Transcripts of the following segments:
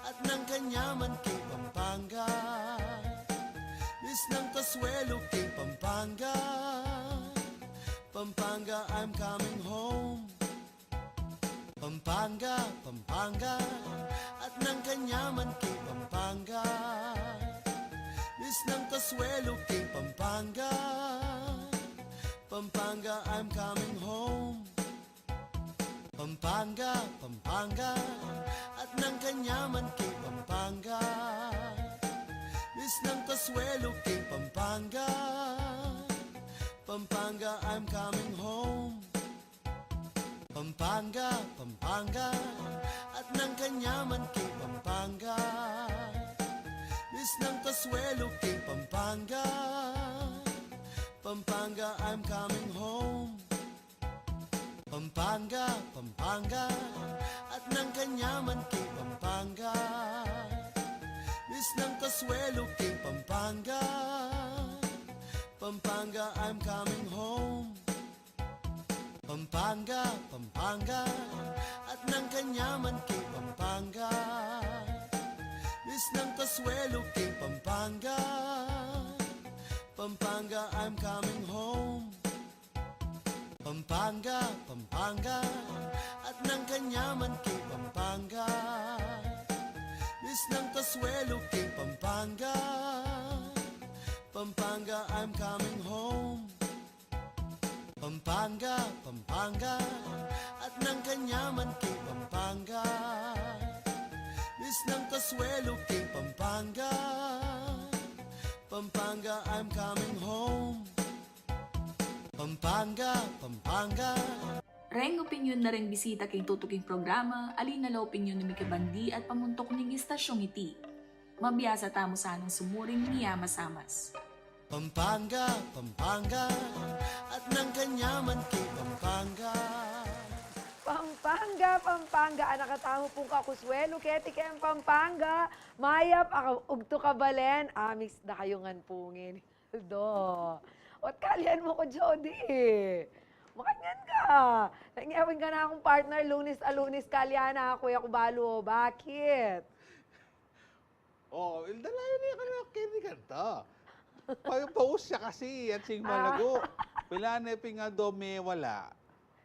at ng kanyaman kay Pampanga. Miss ng Kasuelo kay Pampanga. Pampanga, I'm coming home. Pampanga, Pampanga, at ng kanyaman kay Pampanga. Miss ng Kasuelo kay Pampanga. Pampanga, I'm coming home. Pampanga, Pampanga, at ng kanyaman kay Pampanga. Miss ng Kasuelo kay Pampanga. Pampanga, I'm coming home. Pampanga, Pampanga, at ng kanyaman kay Pampanga. Miss ng Kasuelo kay Pampanga. Pampanga, I'm coming home. Pampanga, Pampanga, at ng kanyaman kay Pampanga. Miss ng Kasuelo kay Pampanga. Pampanga, I'm coming home. Pampanga, Pampanga, at ng kanyaman kay Pampanga. Miss ng Kasuelo kay Pampanga. Pampanga, I'm coming home. Pampanga, Pampanga, at ng kanyaman kay Pampanga. Miss ng Kasuelo kay Pampanga. Pampanga, I'm coming home. Pampanga, Pampanga, at ng kanyaman kay Pampanga. Miss ng Kasuelo kay Pampanga. Pampanga, I'm coming home. Pampanga, Pampanga. Reng opinyon na rin bisita kay tutuking programa, alin na la opinyon ni Miki Bandi at pamuntok ning istasyong iti. Mabiyasa tamo sanang sumuring niya masamas. Pampanga, Pampanga, at ng kanyaman kay Pampanga. Pampanga, Pampanga, anak katamo pong kakuswelo, keti kem Pampanga, mayap ako, ugto ka balen, amis na kayo ngan pungin. Do. At kalyan mo ko, Jody. Makanyan ka. Nangiyawin ka na akong partner, lunis a lunis, kalyan na ako, ako balo. Bakit? Oh, dalayo niya ka na kini kanta. Paus siya kasi at sing malago. Pilane pinga do me wala.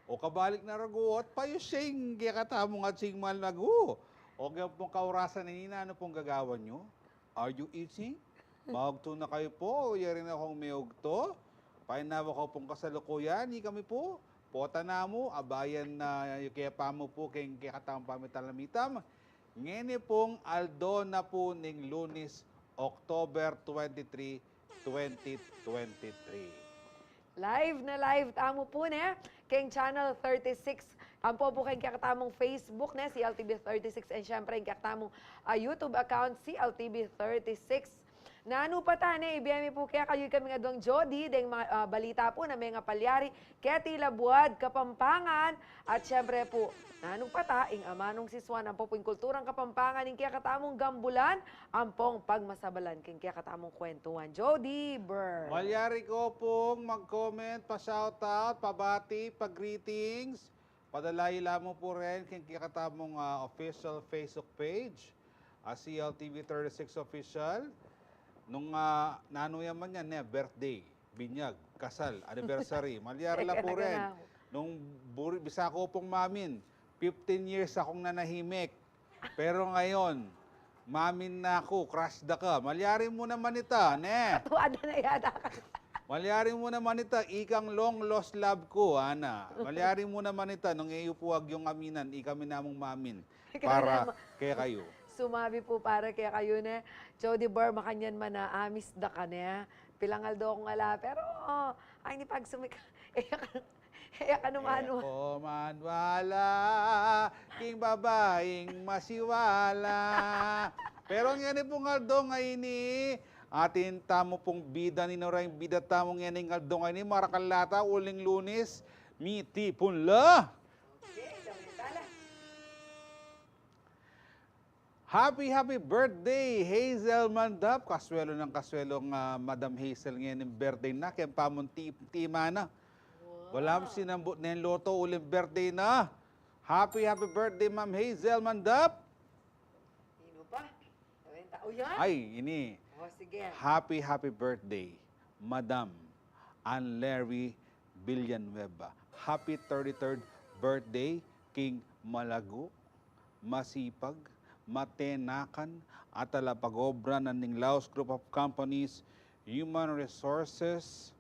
O kabalik na rago at payo sing kakatamong at sing malago. O kaya pong kaurasan ni Nina, ano pong gagawan nyo? Are you eating? Maugto na kayo po. Yarin akong may ugto. Painawa ko pong kasalukuyan. Ni kami po. Pota na mo. Abayan na kaya pa mo po kayong kakatamang pamitalamitam. Ngeni pong Aldo na po ning Lunes, October 23, 2023. Live na live tamo po ne keng Channel 36. Ang po keng kakatamong Facebook ne si LTV36 and syempre keng kakatamong YouTube account si LTV36. Nanu pa tane, ibiyami po kaya kayo kami nga doang Jody, deng mga balita po na may nga palyari, Keti Labuad, Kapampangan, at syempre po, nanu pa ta, ing amanong siswan, ang po po yung kulturang Kapampangan, ing kaya katamong gambulan, ang pong pagmasabalan, king kaya katamong kwentuhan. Jody Burr. Malyari ko pong mag-comment, pa-shoutout, pabati, pag-greetings. Padalay mo po rin kung kakatamong official Facebook page, CLTV36 Official. Nung nanuya man yan, birthday, binyag, kasal, anniversary, malyari la po rin. Nung bisa ko pong mamin, 15 years akong nanahimik. Pero ngayon, mamin na ako, crush da ka. Malyari mo naman ita, ne? Tuwada na yata ka. Malyari mo naman ita, ikang long lost love ko, ana. Malyari mo naman ita, nung iupuwag yung aminan, ikami namong mamin. Para kaya kayo. Sumabi po para kaya kayo ne. Jody Burr, makanyan man na amis da ka ne. Pilangal do akong ala. Pero, ay ni pag sumika. Eya ka naman. Eko manwala, king babaeng masiwala. Pero nga ni pong aldo ngayon ni, atin tamo pong bida ni Noray, bida tamong nga ni aldo ngayon ni, Marakalata, uling Lunes, miti punla. Happy birthday, Hazel Mandap. Kaswelo ng kaswelong Madam Hazel ngayon ng birthday na. Kaya pamon tima na. Wala mo sinambot na yung loto uling birthday na. Happy birthday, Ma'am Hazel Mandap. Sino pa? O yan? Ay, ini. O, sige. Happy birthday, Madam Ann Larry Villanueva. Happy 33rd birthday, King Malago, masipag, matenakan, at talapagobra ng Ninglaos Group of Companies, Human Resources,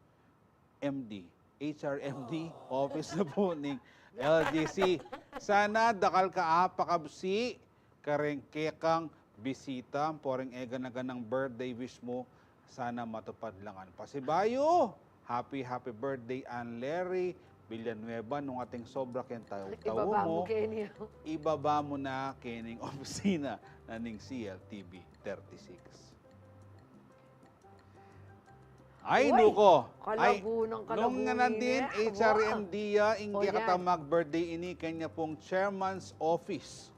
MD, HRMD, Office na po ng LGC. Sana dakal ka apakabsi, karengkekang bisita, poreng egan-agan ng birthday wish mo, sana matupad langan. Pasibayo, happy birthday, Ann Larry Villanueva, nung ating sobra ken tayo Ibaba mo, mo, Kenny. ibaba mo na kining opisina na ning CLTV 36. Ay, Uy, nuko. kalabunang nung nga kalabuni nandin, niya. HRMD O, ingkaya yan. kata mag-birthday ini kanya pong chairman's office.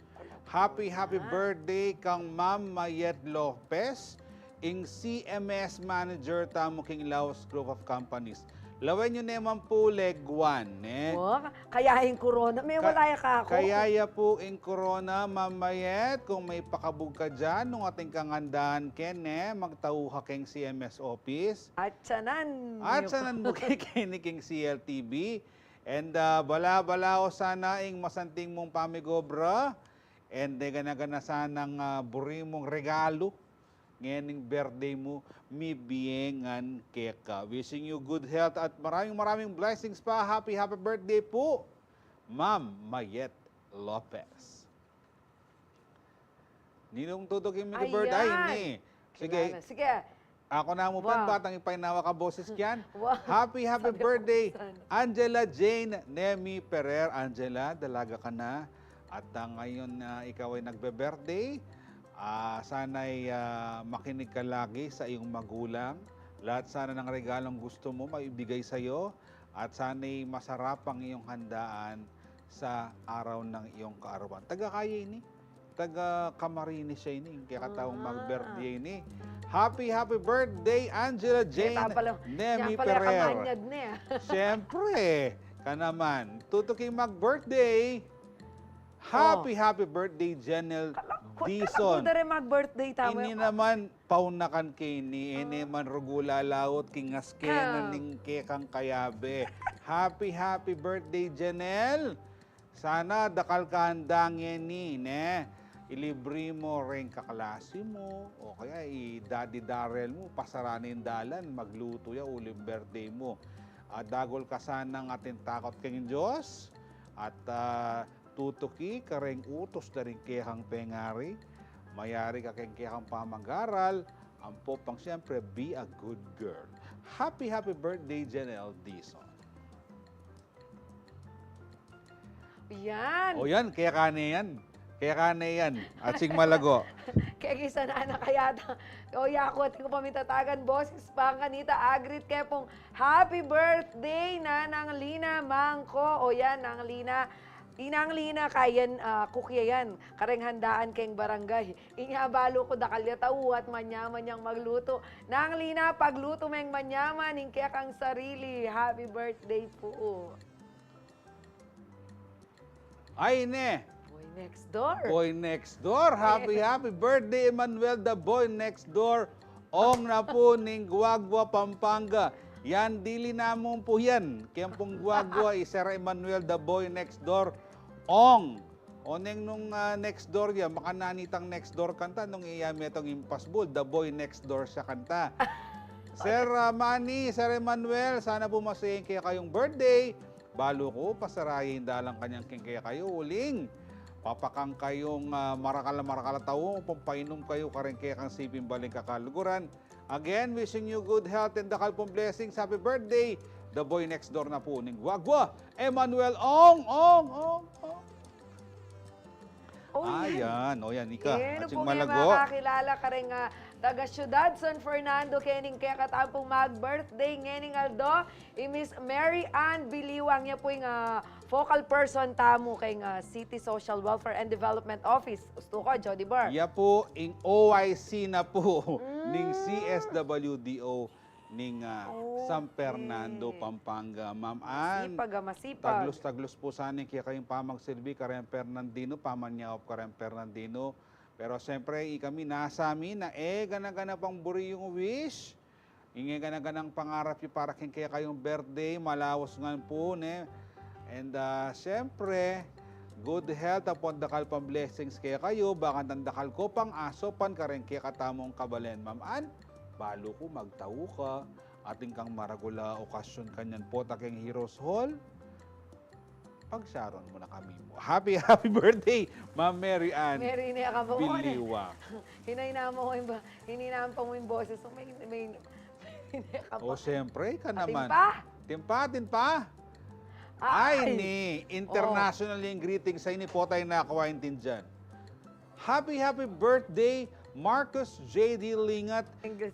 Happy birthday kang Ma'am Mayet Lopez, ing CMS manager tamo king Laos Group of Companies. Lawan nyo naman po leg 1, eh. O, kayahin corona. May wala ya ka ako. Kaya ya po in corona, mamayet, kung may pakabog ka dyan, nung ating kangandahan ken, magtauha keng CMS office. At sanan. At sa nanbukay king CLTV. And bala-bala o sana ing masanting mong pamigobra. And gana-gana sanang buri mong regalo. Ngayon birthday mo, mi biyengan keka. Wishing you good health at maraming blessings pa. Happy birthday po, Ma'am Mayet Lopez. Ninong tutukin mi birthday ni. Sige, Sige. ako na mo Wow. batang ipaynawa ka boses kyan. Wow. Happy Sabi ko, birthday, saan? Angela Jane Nemi Ferrer. Angela, dalaga ka na. At ngayon ikaw ay nagbe-birthday. Sana'y makinig ka lagi sa iyong magulang. Lahat sana ng regalong gusto mo maibigay sa iyo. At sana'y masarap ang iyong handaan sa araw ng iyong kaarawan. Taga kaya ini. Taga Camarines siya ini. Kaya katawang mag-birthday ini. Happy birthday, Angela Jane Nemi Ferrer. Kamanyag niya. Siyempre, ka naman. Tutuking mag-birthday. Happy birthday, Janelle Dison. Kung rin mag-birthday tamo. Ini naman, paunakan kini. Ini man rugula laot, kingas kenan ning kekang kayabe. Happy birthday, Janelle. Sana dakal ka handangin ni, ne? Ilibre mo rin kaklase mo. O kaya i-daddy Darrell mo, pasaranin dalan, magluto ya uling birthday mo. Dagol ka sanang ating takot keng Diyos. At tutuki kareng utos na rin kehang pengari, mayari ka keng kehang pamagaral, ang popang siyempre, be a good girl. Happy birthday, Janelle Dison. Yan. O yan, kaya kane yan. At sing malago. Kaya kisa na anak kaya o yako at ko pamitatagan boses pang kanita agrit kaya pong happy birthday na nang Lina Mangko. O yan, nang Lina. Inang Lina kayan kukya yan. Kareng handaan keng barangay. Inyabalo ko dakalya tao at manyaman niyang magluto. Nang Lina, pagluto meng manyaman, kaya kang sarili. Happy birthday po. Ay ne, Boy next door. boy next door. Happy birthday, Emmanuel, the boy next door. Ong na po ning Guagua, Pampanga. Yan, dili namon po yan. Kaya pong Guagua, Sir Emmanuel, the boy next door. Ong. Oneng nung next door yan, makananitang next door kanta, nung iyami itong impossible, the boy next door siya kanta. Sir Manny, Sir Emmanuel, sana po masayin kaya kayong birthday. Balo ko, pasarayin dalang kanyang kaya kayo uling. Papakang kayong marakala tao, pampainom kayo kareng kaya kang sipin baling kakaluguran. Again, wishing you good health and dakal pong blessings. Happy birthday, the boy next door na po ning Guagua, Emmanuel Ong. Ayan, o yan, ika. At po sing ngayon malago. makakilala ka rin taga Ciudad San Fernando, kening kaya katampong mag-birthday ngening Aldo, Miss Mary Ann Biliwang, niya po yung focal person tamo kay City Social Welfare and Development Office. Gusto ko, Jody Bar. Ya po, ing OIC na po, ning CSWDO, ning San Fernando, Pampanga. Ma'am Ann, Masipag. taglos po sana kaya kayong pamagsilbi, Karen Fernandino, pamanyakop Karen Fernandino, Pero siyempre, kami nasa amin na gana-gana pang buri yung wish. Gana-ganang pangarap yung para kaya kayong birthday, malawas nga po, ne. And siyempre, good health upon dakal pang blessings kaya kayo, baka nandakal ko pang aso, pan ka rin kaya katamong kabalen, ma'am. Balo ko, magtao ka, ating kang maragula okasyon kanyan po, taking Heroes Hall. Pagsaron mo na kami mo. Happy birthday, Ma'am Mary Ann Mary niya ka po. Biliwa. Hininaan pa mo yung boses. So, may O, siyempre, ka naman. Timpa? Timpa. Ay, ni international yung greetings sa ini po tayo nakawaintin dyan. Happy birthday, Marcus J.D. Lingat.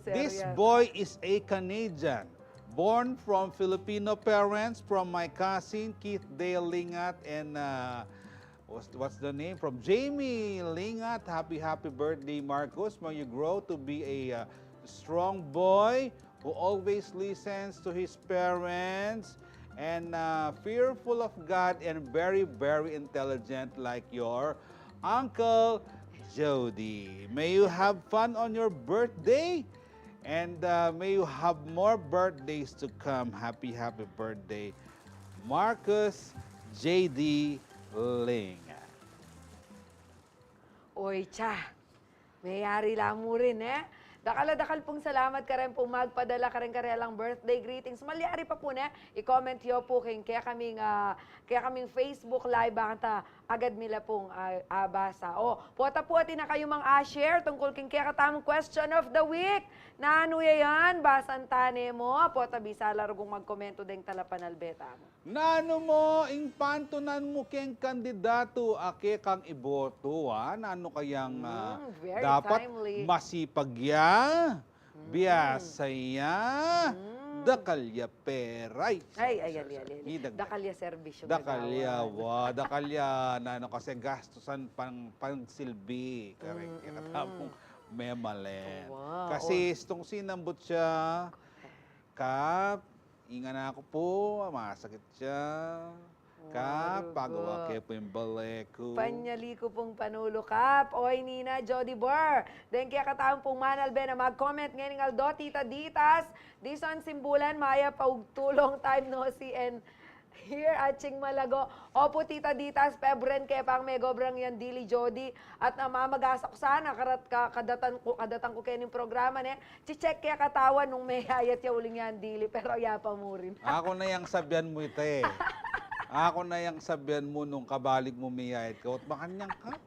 This boy is a Canadian. Born from Filipino parents, from my cousin Keith Dale Lingat and what's the name? From Jamie Lingat. Happy birthday, Marcos. May you grow to be a strong boy who always listens to his parents and fearful of God and very intelligent like your Uncle Jody. May you have fun on your birthday. And may you have more birthdays to come. Happy birthday, Marcus J.D. Ling. Oy, mayari lang mo rin, Dakal pong salamat ka rin pong magpadala ka rin karelang birthday greetings. Malyari pa po i-comment yo po kaya kaming Facebook Live baka agad mila pong abasa. O, pota po atin na kayo share tungkol kaya katamong question of the week. Na ano yan? Basan tane mo. Pota bisa larugong magkomento deng talapan albeta mo. Nano mo, ingpantunan mo keng kandidato ake kang iboto, Nano kayang very dapat timely. masipag ya, biasa ya, dakalya peray. Ay. Dakalya servisyo. Dakalya, nano kasi gastusan pang silbi. Kaya katapong memalen. Wow. Kasi itong sinambot siya, Kap, inga na ako po, masakit siya. Kap, pagawa kayo po yung balik ko. Panyali ko pong panulo, Kap. Oy, Nina, Jody Burr. Then kaya kataong pong manalbe na mag-comment ngayon ng Aldo, Tita Ditas. Dison Simbulan, Maya, paugtulong time no si and here at Ching Malago. Opo, Tita Ditas, Pebren, kaya pang may gobrang yan, Dili Jody. At mamagasa ko sana, kadatan ko kayo ng programa niya. Chicheck kaya katawan nung may hayat ya uling yan, Dili. Pero yapa mo rin. Ako na yung sabyan mo ito Ako na yung sabyan mo nung kabalik mo may hayat ka. At makanyang ka.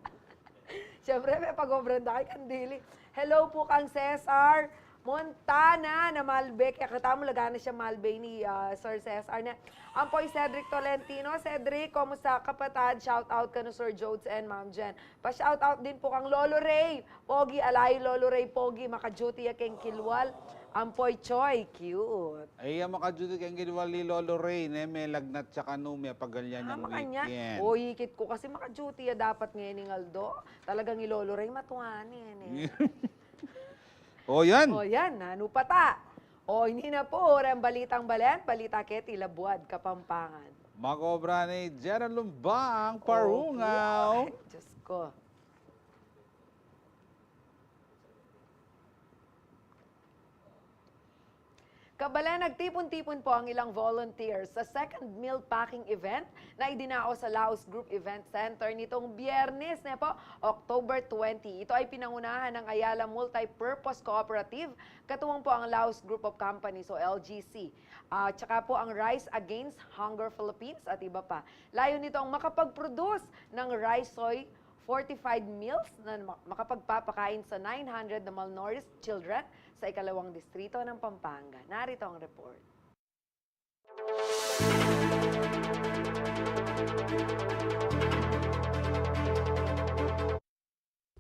Siyempre, may pag-obran na kay Kandili. Hello po kang Cesar Montana na Malbec. Kaya katamo lagana siya Malbec ni Sir Cesar na. Ang po'y Cedric Tolentino. Cedric, kumusta kapatid? Shout out ka no Sir Jodes and Ma'am Jen. Pa-shout out din po kang Lolo Ray. Pogi, alay Lolo Ray Pogi. Maka-duty ya keng Kilwal. Ang po'y Choy. Cute. Ay, maka-duty kang ginwali Lolo Ray. May lagnat siya kanu, may pagalyan yung weekend. O, hikit ko. Kasi maka-duty ya dapat ngayon ng Aldo. Talagang ni Lolo Ray matuhanin. O yan. O yan, ano pa ta? O hindi na po, ang balitang balen, balita keti, Labuad, Kapampangan. Makobra ni General Lumbang, Parungaw. Ay, Diyos ko. Kabala, nagtipon-tipon po ang ilang volunteers sa second meal packing event na idinao sa Laos Group Event Center nitong Biyernes na po, October 20. Ito ay pinangunahan ng Ayala Multipurpose Cooperative, katuwang po ang Laos Group of Companies o LGC. Tsaka po ang Rice Against Hunger Philippines at iba pa. Layo nito ang makapag-produce ng rice soy fortified meals na makapagpapakain sa 900 na malnourished children sa ikalawang distrito ng Pampanga. Narito ang report.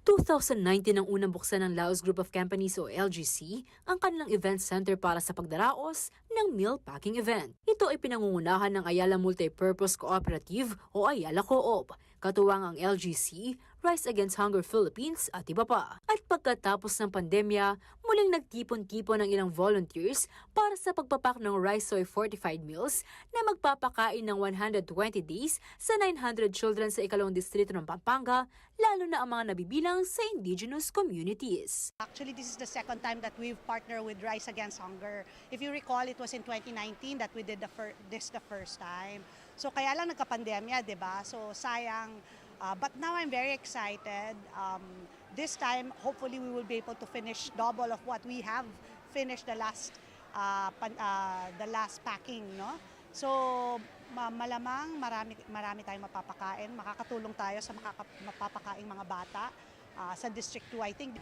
...2019 ang unang buksan ng Laos Group of Companies o LGC ang kanilang event center para sa pagdaraos ng meal packing event. Ito ay pinangungunahan ng Ayala Multipurpose Cooperative o Ayala Co-op. Katuwang ang LGC, Rise Against Hunger Philippines at iba pa. At pagkatapos ng pandemya, muling nagtipon-tipon ng ilang volunteers para sa pagpapak ng rice soy fortified meals na magpapakain ng 120 days sa 900 children sa ikalawang distrito ng Pampanga, lalo na ang mga nabibilang sa indigenous communities. Actually, this is the second time that we've partnered with Rise Against Hunger. If you recall, it was in 2019 that we did this the first time. So kaya lang nagka-pandemya, di ba? So sayang. But now I'm very excited. This time, hopefully, we will be able to finish double of what we have finished the last packing, no? So malamang marami tayong mapapakain. Makakatulong tayo sa mapapakaing mga bata sa District 2, I think.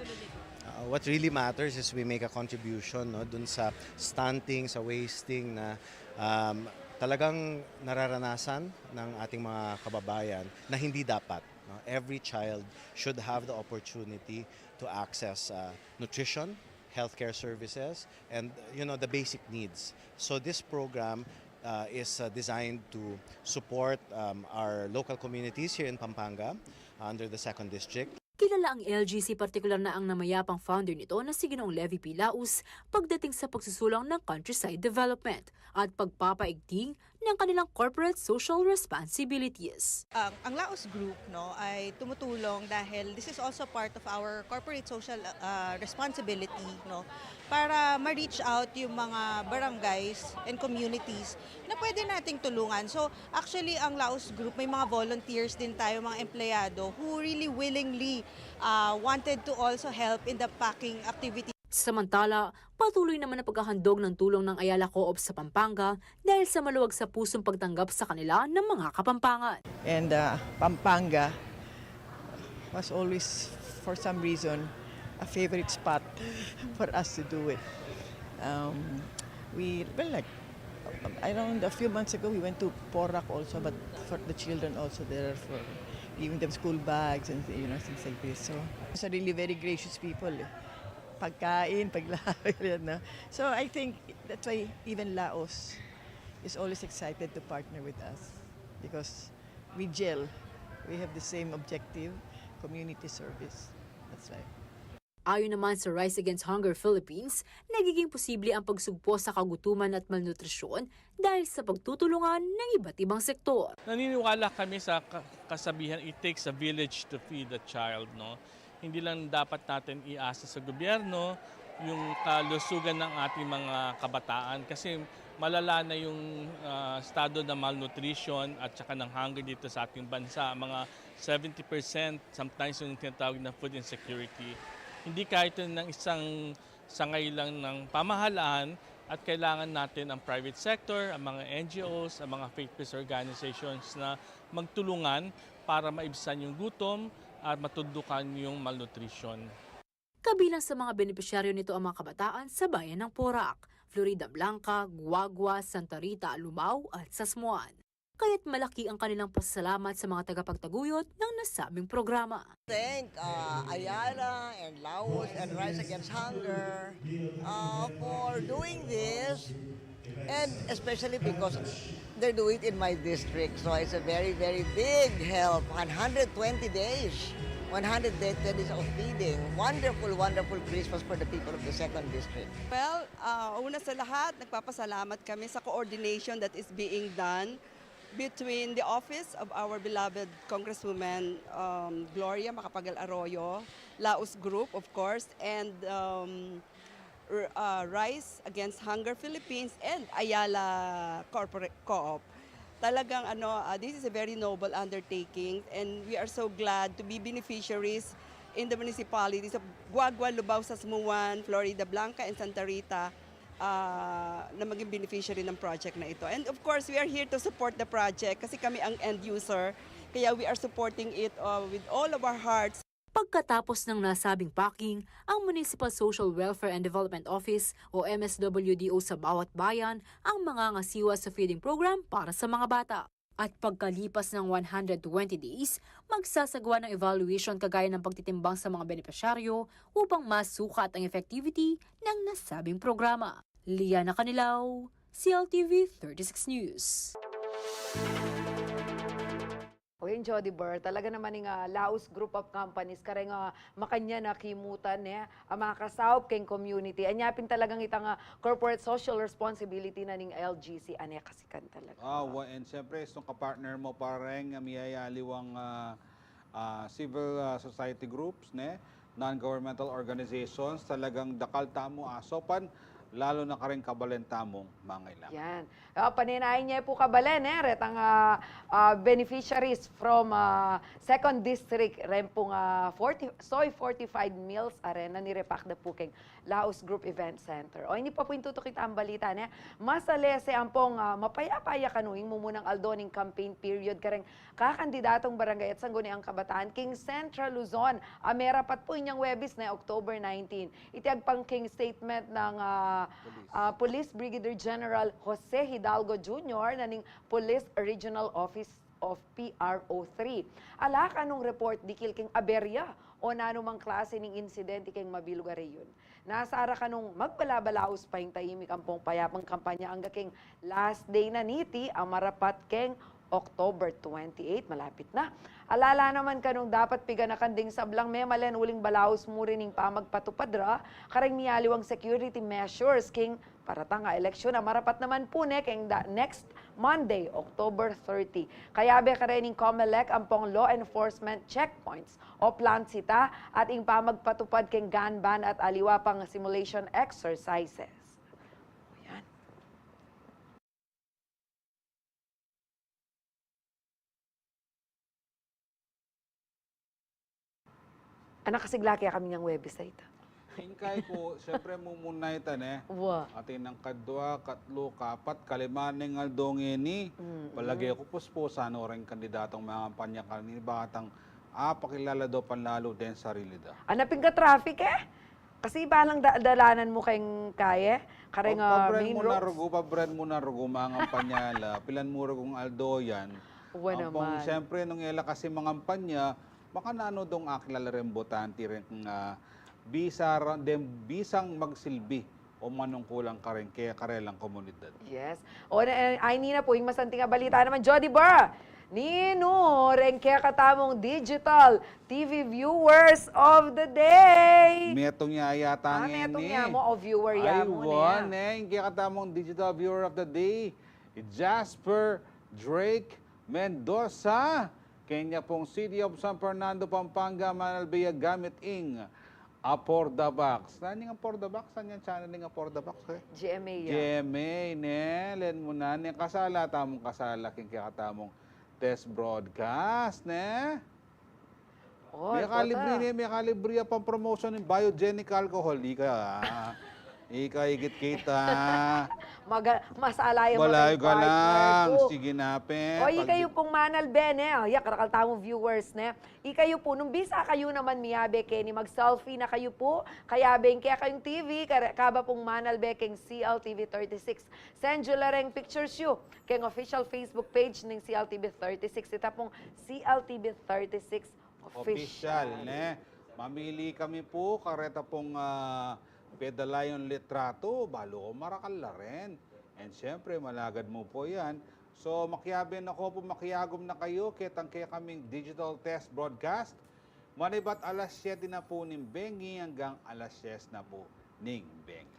What really matters is we make a contribution, no, dun sa stunting, sa wasting na talagang nararanasan ng ating mga kababayan na hindi dapat. No? Every child should have the opportunity to access nutrition, healthcare services, and the basic needs. So this program is designed to support our local communities here in Pampanga under the 2nd District. Kilala ang LGC partikular na ang namayapang founder nito na si Ginoong Levy P. Laus pagdating sa pagsusulong ng countryside development at pagpapaigting ng kanilang corporate social responsibilities. Ang Laos Group ay tumutulong dahil this is also part of our corporate social responsibility para ma-reach out yung mga barangays and communities na pwede nating tulungan. So actually ang Laos Group may mga volunteers din tayo, mga empleyado who really willingly wanted to also help in the packing activity. Samantala, patuloy naman ang paghahandog ng tulong ng Ayala Co-op sa Pampanga dahil sa maluwag sa pusong pagtanggap sa kanila ng mga Kapampangan. And Pampanga was always, for some reason, a favorite spot for us to do it. Around a few months ago, we went to Porac also, but for the children also there for giving them school bags and things like this. So, it's a really very gracious people. Pagkain, paglaway, no? So I think that's why even Laos is always excited to partner with us because we gel. We have the same objective, community service. That's why. Ayon naman sa Rise Against Hunger Philippines, nagiging posible ang pagsugpo sa kagutuman at malnutrisyon dahil sa pagtutulungan ng iba't ibang sektor. Naniniwala kami sa kasabihan, it takes a village to feed a child, no? Hindi lang dapat natin iasa sa gobyerno yung kalusugan ng ating mga kabataan kasi malala na yung estado ng malnutrition at saka ng hunger dito sa ating bansa. Mga 70%, sometimes yung tinatawag na food insecurity. Hindi kahit ng isang sangay lang ng pamahalaan at kailangan natin ang private sector, ang mga NGOs, ang mga faith-based organizations na magtulungan para maibsan yung gutom at matundukan yung malnutrition. Kabilang sa mga benepisyaryo nito ang mga kabataan sa bayan ng Porac, Florida Blanca, Guagua, Santa Rita, Lumao at Sasmuan. Kaya't malaki ang kanilang pasasalamat sa mga tagapagtaguyod ng nasabing programa. Thank Ayala and Laos and Rise Against Hunger for doing this, and especially because they're doing it in my district. So it's a very, very big help. 120 days. 100 days of feeding. Wonderful, wonderful Christmas for the people of the 2nd District. Well, una sa lahat, nagpapasalamat kami sa coordination that is being done between the office of our beloved Congresswoman Gloria Macapagal Arroyo, Laos Group, of course, and Rise Against Hunger Philippines and Ayala Corporate Co-op. Talagang this is a very noble undertaking and we are so glad to be beneficiaries in the municipalities of Guagua, Lubao, Sasmuan, Florida Blanca, and Santa Rita na maging beneficiary ng project na ito. And of course, we are here to support the project kasi kami ang end user, kaya we are supporting it with all of our hearts. Pagkatapos ng nasabing packing, ang Municipal Social Welfare and Development Office o MSWDO sa bawat bayan ang mangangasiwa sa feeding program para sa mga bata. At pagkalipas ng 120 days, magsasagawa ng evaluation kagaya ng pagtitimbang sa mga benepisyaryo upang masukat ang effectivity ng nasabing programa. Liana Canilaw, CLTV 36 News. O yung Jody Burr, talaga naman yung Laos Group of Companies, kareng makanya na kimutan ang mga kasaop keng community. Anyapin talagang itang corporate social responsibility na ning LGC. Anya kasikan talaga. And siyempre, itong kapartner mo parang miyayaliwang civil society groups, non-governmental organizations, talagang dakal tamo asopan, lalo na karing kabalentamong mga ilang. Yan. Paninayin niya po kabalen, retang beneficiaries from 2nd District, rempong soy fortified meals arena ni Repak de Pukeng, Laos Group Event Center. O hindi pa po yung tutukita ang balita, masalese ang pong mapaya-paya kanuing mumunang aldoning campaign period kareng kakandidatong barangay at sangguni ang kabataan King Central Luzon. Merapat po inyang webis na October 19. Itiag pang King statement ng Police Brigadier General Jose Hidalgo Jr. na ning Police Regional Office of PRO3. Ala kanong report dikil king aberya o nanumang klase ning insidente king mabilugare yun. Nasa ara kanong magbalabalaos pa yung tahimik ang pong payapang kampanya ang king last day na niti ang marapat king October 28, malapit na. Alala naman kanong dapat piganakan ding sablang memalen uling balaos mo rin pa magpatupadra, kareng niyaliwang security measures king paratang eleksyon na marapat naman po king next Monday, October 30. Kaya be karening COMELEC ang pong law enforcement checkpoints o plansita at ing pamagpatupad king gun ban at aliwa pang simulation exercises. Anak kasigla kaya kami ng website. Hingkay ko, siyempre mumunay tan Wa. Atin ng kadwa, katlo, kapat, kalimaning aldongeni. Palagi ako puspusan o rin kandidatong mga kampanya kanini batang pakilala daw panlalo din sarili da. Anapin ka traffic Kasi balang dalanan mo kayong kaya, kareng main roads. Pabren mo na rugo mga kampanya, pilan mo rugong aldo yan. Uwa naman. Siyempre, nung ila kasi mga kampanya, baka naano dong akilala rin botante rin bisang magsilbi o manungkulang ka rin kaya karelang komunidad. Yes. O ay nina po, yung masanting balita naman, Jody Burr. Nino, rin kaya katamong digital TV viewers of the day. Metong niya yata ngayon metong niya mo o viewer ya mo niya. Yung kaya katamong digital viewer of the day, Jasper Drake Mendoza. Kanya pong City of San Fernando, Pampanga, Manalbia, gamit ing Apordabox. Saan yung Apordabox? Saan yung channel ng Apordabox? GMA yan. GMA, len mo na. Kasala, tamong kasala, king katamong test broadcast, Oh, may kalibre pang promotion ng biogenic alcohol. Di ka, higit kita. Masalayo mo Malayo ka lang. ko. Sige napin. O, ikayo pong Manal Ben, karakal tamong viewers, ikayo po, nung bisa kayo naman miyabe, Kenny, mag-selfie na kayo po, kaya ben, kaya kayong TV, kaba pong Manal Ben, keng CLTV 36. Send you lareng pictures you, keng official Facebook page ng CLTV 36. Ita pong CLTV 36 official. Mamili kami po, kareta pong pedalayon litrato, balo ko marakal na rin. And syempre, malagad mo po yan. So, makiyaben ako po, makiyagom na kayo, ketang kaya kaming digital test broadcast. Manibat alas 7 na po ng Bengi hanggang alas 10 na po ng Bengi.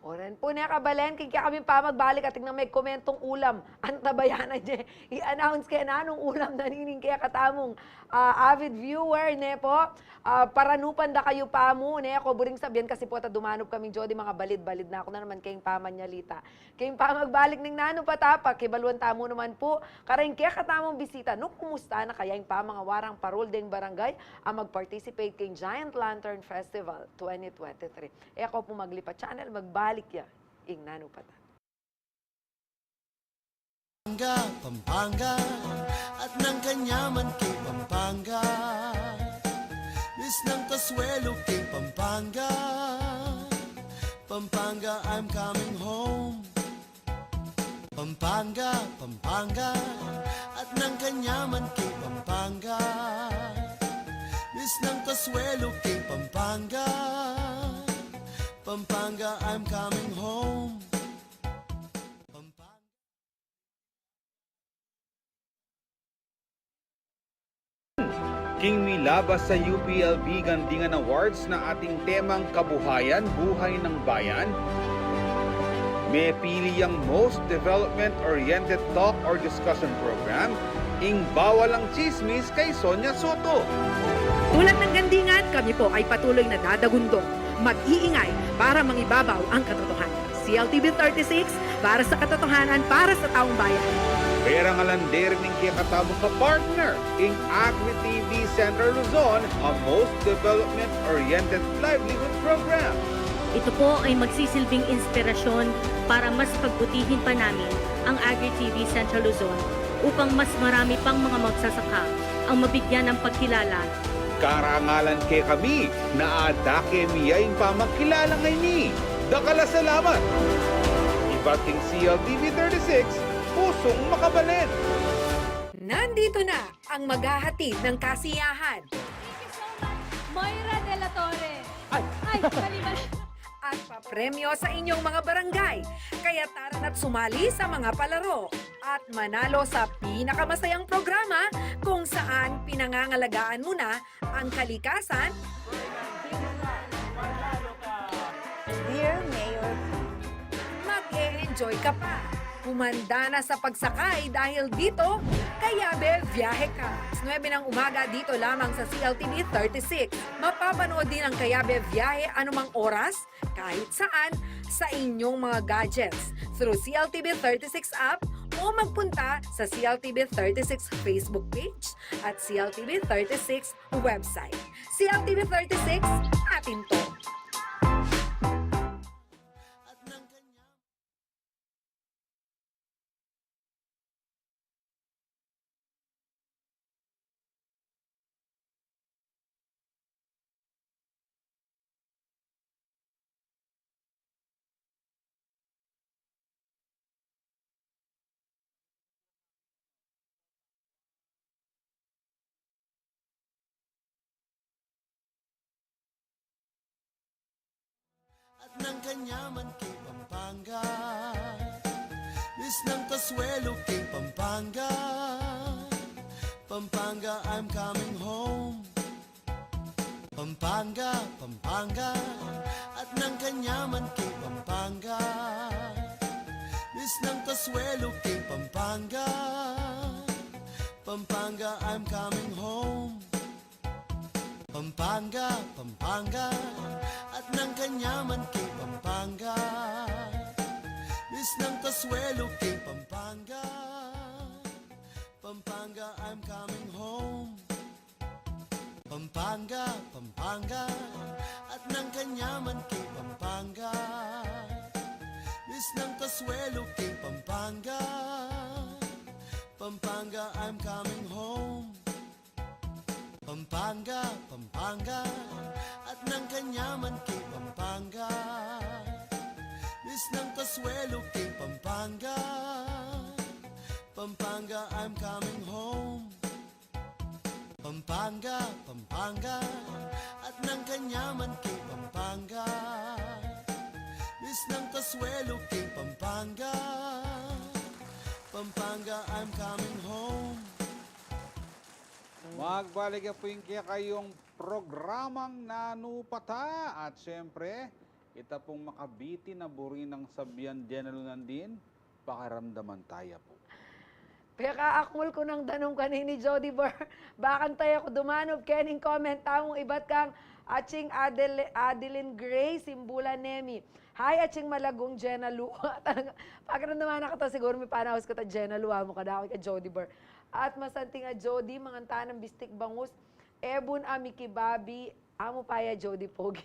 Oren po na kabalen, kaya kami pa magbalik at tingnan may komentong ulam. Antabayan na dyan. I-announce kaya na anong ulam na nining kaya katamong avid viewer, po. Paranupan da kayo pa mo, ako buring sabihin kasi po dumanop kaming Jody, mga balid-balid na ako na naman kayong pamanyalita. Kayong pa magbalik ng nano patapa, kibaluan tamo naman po. Karayin kaya katamong bisita, kumusta na kaya yung pa mga warang parol ding barangay ang mag-participate kayong Giant Lantern Festival 2023. Ako po maglipa channel, magbalik ya, ing nano pata. Pampanga, at ng kanyaman kay Pampanga. Miss ng Kasuelo kay Pampanga. Pampanga, I'm coming home. Pampanga, Pampanga, at ng kanyaman kay Pampanga. Miss ng Kasuelo kay Pampanga. Pampanga, I'm coming home. King milabas sa UPLB Gandingan Awards na ating temang kabuhayan, buhay ng bayan. May pili ang Most Development-Oriented Talk or Discussion Program, ing bawal ang chismis kay Sonia Soto. Tulad ng Gandingan, kami po ay patuloy na dadagundong, mag-iingay para mangibabaw ang katotohanan. CLTV 36, para sa katotohanan, para sa taong bayan. Pera nga lander ning kakatabong ka-partner, ing Agri-TV Central Luzon, ang Most Development-Oriented Livelihood Program. Ito po ay magsisilbing inspirasyon para mas pagbutihin pa namin ang Agri-TV Central Luzon upang mas marami pang mga magsasaka ang mabigyan ng pagkilala. Karangalan kay kami na adake miyay pamagkilala ngay ni. Dakala salamat! Ibating CLTV 36, pusong makabalin! Nandito na ang maghahatid ng kasiyahan. Moira de la Torre. Ay, At papremyo sa inyong mga barangay. Kaya tara na't sumali sa mga palaro. At manalo sa pinakamasayang programa kung saan pinangangalagaan mo na ang kalikasan, Dear Mayor, mag-e-enjoy ka pa. Humanda na sa pagsakay dahil dito, Kayabe Biyahe Ka. 9 ng umaga dito lamang sa CLTV 36. Mapapanood din ang Kayabe Biyahe anumang oras, kahit saan, sa inyong mga gadgets through CLTV 36 app o magpunta sa CLTV 36 Facebook page at CLTV 36 website. CLTV 36, atin to. At ng kanyaman kay Pampanga, Miss ng Kasuelo kay Pampanga, Pampanga, I'm coming home. Pampanga, Pampanga, at ng kanyaman kay Pampanga, Miss ng Kasuelo kay Pampanga, Pampanga, I'm coming home. Pampanga, Pampanga, at ng kanyaman kay Pampanga, Miss ng Kasuelo kay Pampanga, Pampanga, I'm coming home. Pampanga, Pampanga, at ng kanyaman kay Pampanga, Miss ng Kasuelo kay Pampanga, Pampanga, I'm coming home. Pampanga, Pampanga, at ng kanyaman kay Pampanga, Miss ng Kasuelo kay Pampanga, Pampanga, I'm coming home. Pampanga, Pampanga, at ng kanyaman kay Pampanga, Miss ng Kasuelo kay Pampanga, Pampanga, I'm coming home. Magbalik po yung kayong programang Nanupata. At syempre, kita pong makabiti na buri ng Sabian General din, pakiramdaman tayo po. Peka akmul ko ng danong kanini Jody Bar. Bakan tayo ko dumanob kening comment tamong ibat kang Aching Adeline Gray Simbula Nemi. Hi Aching Malagong Jenna Lu. Pagkaramdaman na ka to siguro may panahos ka ta Jenna Lu mo ka ka Jody Bar. At masanting nga Jody mangan tanang bistik bangus. Ebon Amiki Babi amo paya Jody Pogi.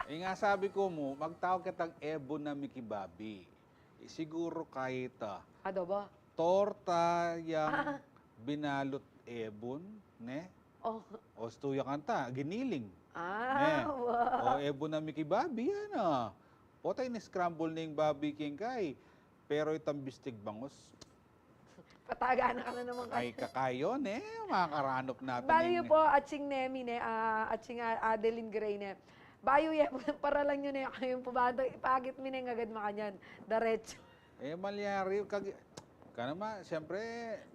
Nga sabi ko mo, magtawag kitang Ebon na Mickey Bobby. Siguro kahit Adobo? torta yang binalot ebon, ne? Oh. O stuya kanta, giniling. Wow. O ebon na Mickey Bobby, yan O tayo ni-scramble na yung Bobby King kay. Pero itang bistig bangus. Pataga na ka na naman Ay kakayo, ne? Makakaranop natin. Bayo po, Aching Nemi, ne? Aching Adeline Gray, ne? Bayo para lang yun, ne? Kayong pubado, ipagit mi, ne? Ngagad makanyan. Diretso. Malyari, ka naman, siyempre...